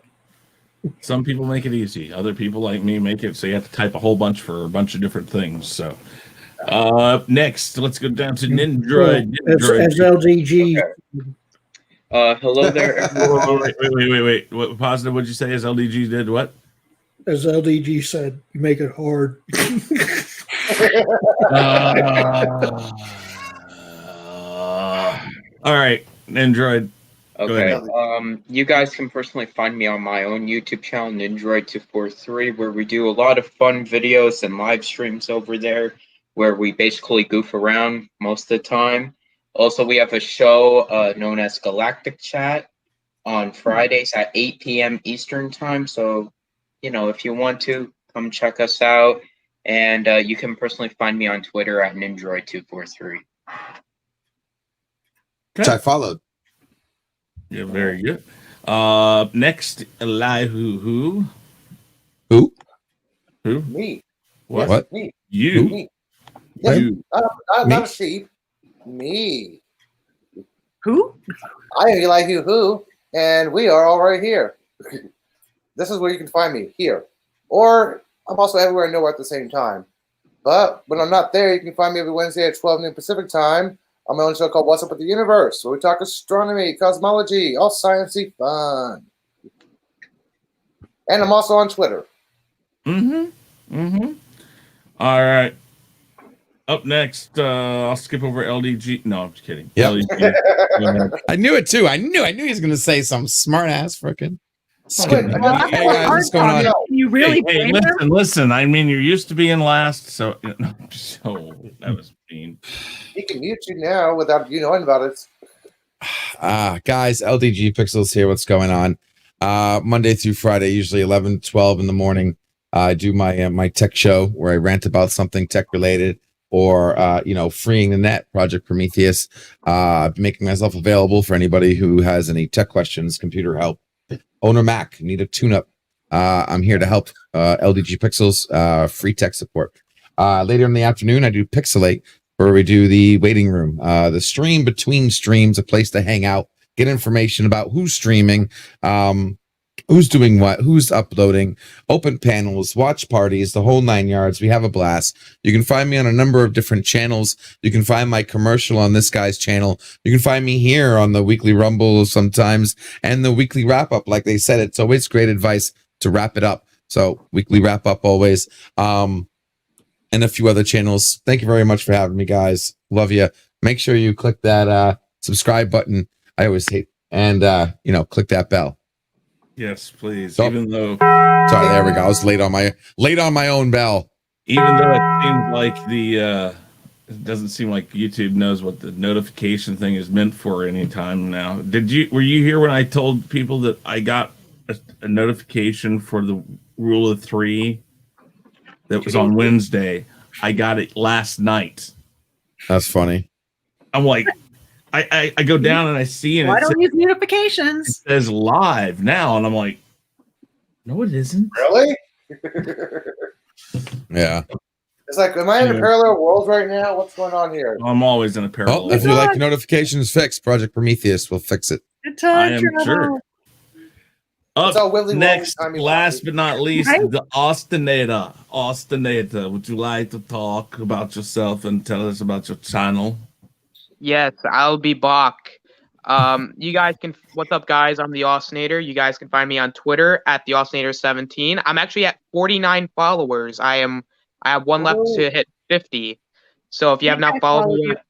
Some people make it easy. Other people like me make it so you have to type a whole bunch for a bunch of different things. So next, let's go down to Nindroid. As LDG. Hello there. Wait. What positive would you say as LDG did what? As LDG said, you make it hard. All right, Nindroid. Okay. You guys can personally find me on my own YouTube channel, Nindroid243, where we do a lot of fun videos and live streams over there, where we basically goof around most of the time. Also, we have a show known as Galactic Chat on Fridays at 8 p.m. Eastern Time. So, if you want to, come check us out. And you can personally find me on Twitter at Nindroid243. Which I followed. Yeah, very good. Next, Elihu Who? Who? Me. What? Yes, me. You. Me. Yes, You. not a sheep. Me. Who? I am Elihu Who, and we are all right here. This is where you can find me, here. Or I'm also everywhere and nowhere at the same time. But when I'm not there, you can find me every Wednesday at 12 noon Pacific time on my own show called What's Up with the Universe, where we talk astronomy, cosmology, all sciencey fun. And I'm also on Twitter. All right. Up next, I'll skip over LDG. No, I'm just kidding. Yep. LDG. I knew it too. I knew he was going to say some smart ass freaking. Hey, what's going on? You really Hey, listen. I mean, you're used to being last, so that was mean. He can mute you now without you knowing about it. Guys, LDG Pixels here. What's going on? Monday through Friday, usually 11, 12 in the morning. I do my tech show where I rant about something tech related or, freeing the net, Project Prometheus. Making myself available for anybody who has any tech questions, computer help. Owner Mac, need a tune-up. I'm here to help LDG Pixels, free tech support. Later in the afternoon, I do Pixelate, where we do the waiting room, the stream between streams, a place to hang out, get information about who's streaming, who's doing what, who's uploading, open panels, watch parties, the whole 9 yards. We have a blast. You can find me on a number of different channels. You can find my commercial on this guy's channel. You can find me here on the weekly Rumble sometimes and the weekly wrap up. Like they said, it's always great advice to wrap it up. So weekly wrap up always. And a few other channels. Thank you very much for having me, guys. Love you. Make sure you click that subscribe button. I always hate, and click that bell. Yes, please. So, even though, sorry, there we go. I was late on my own bell. Even though it seems like it doesn't seem like YouTube knows what the notification thing is meant for any time now. Were you here when I told people that I got a notification for the Rule of 3 that was on Wednesday? I got it last night. That's funny. I'm like, I go down and I see, and Why don't use notifications? It says live now, and I'm like, no, it isn't. Really? Yeah. It's like, am I in a parallel world right now? What's going on here? I'm always in a parallel. Well, if you like notifications fixed, Project Prometheus will fix it. Good time, I am sure. Up next, last but not least, the Ostinator. Ostinator, would you like to talk about yourself and tell us about your channel? Yes, I'll be back. You guys can, what's up, guys? I'm the Ostinator. You guys can find me on Twitter at the Ostinator17. I'm actually at 49 followers. I have one left to hit 50. So if you have not followed me yet,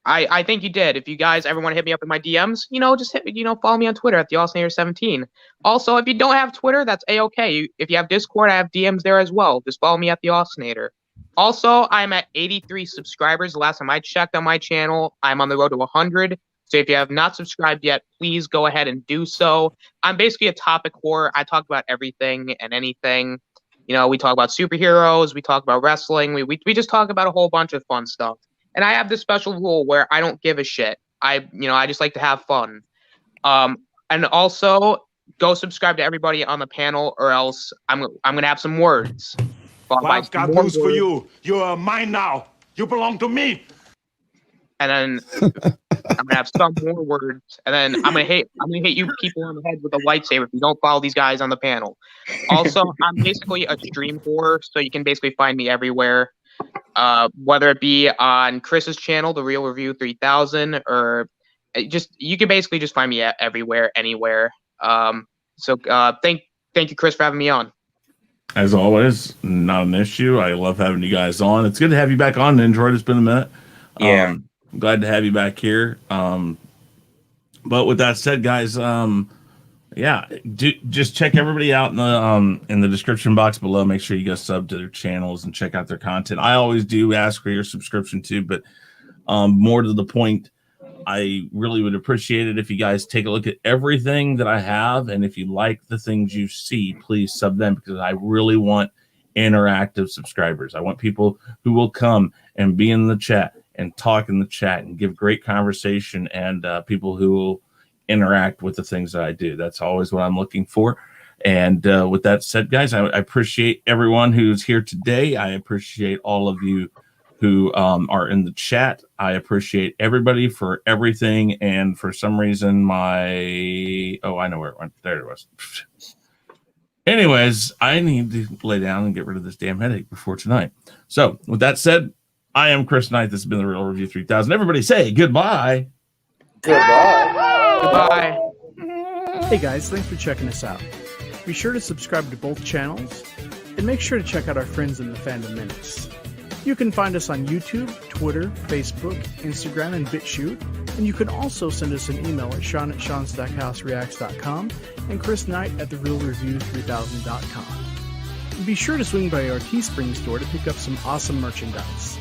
I think you did. If you guys ever want to hit me up in my DMs, just hit me, follow me on Twitter at the Ostinator17. Also, if you don't have Twitter, that's A-okay. If you have Discord, I have DMs there as well. Just follow me at the Ostinator. Also, I'm at 83 subscribers. The last time I checked on my channel, I'm on the road to 100. So if you have not subscribed yet, please go ahead and do so. I'm basically a topic whore. I talk about everything and anything. We talk about superheroes. We talk about wrestling. We just talk about a whole bunch of fun stuff. And I have this special rule where I don't give a shit. I just like to have fun. And also go subscribe to everybody on the panel, or else I'm gonna have some words. Well, I've got news for you. You are mine now. You belong to me. And then I'm gonna have some more words, and then I'm gonna hit you people on the head with a lightsaber if you don't follow these guys on the panel. Also, I'm basically a stream whore, so you can basically find me everywhere, whether it be on Chris's channel, The Real Review 3000, or you can basically just find me everywhere, anywhere. So thank you, Chris, for having me on. As always, not an issue. I love having you guys on. It's good to have you back on, Nindroid. It's been a minute. Yeah. I'm glad to have you back here. But with that said, guys, just check everybody out in the description box below. Make sure you go sub to their channels and check out their content. I always do ask for your subscription too, but more to the point, I really would appreciate it if you guys take a look at everything that I have, and if you like the things you see, please sub them, because I really want interactive subscribers. I want people who will come and be in the chat and talk in the chat and give great conversation, and people who will interact with the things that I do. That's always what I'm looking for. And with that said, guys, I appreciate everyone who's here today. I appreciate all of you who are in the chat. I appreciate everybody for everything. And for some reason, I know where it went. There it was. Anyways, I need to lay down and get rid of this damn headache before tonight. So with that said, I am Chris Knight. This has been The Real Review 3000. Everybody say goodbye. Goodbye. Hey guys, thanks for checking us out. Be sure to subscribe to both channels, and make sure to check out our friends in the Fandom Minutes. You can find us on YouTube, Twitter, Facebook, Instagram, and BitChute, and you can also send us an email at sean@seanstackousereacts.com and Chris Knight at therealreview3000.com. Be sure to swing by our Teespring store to pick up some awesome merchandise.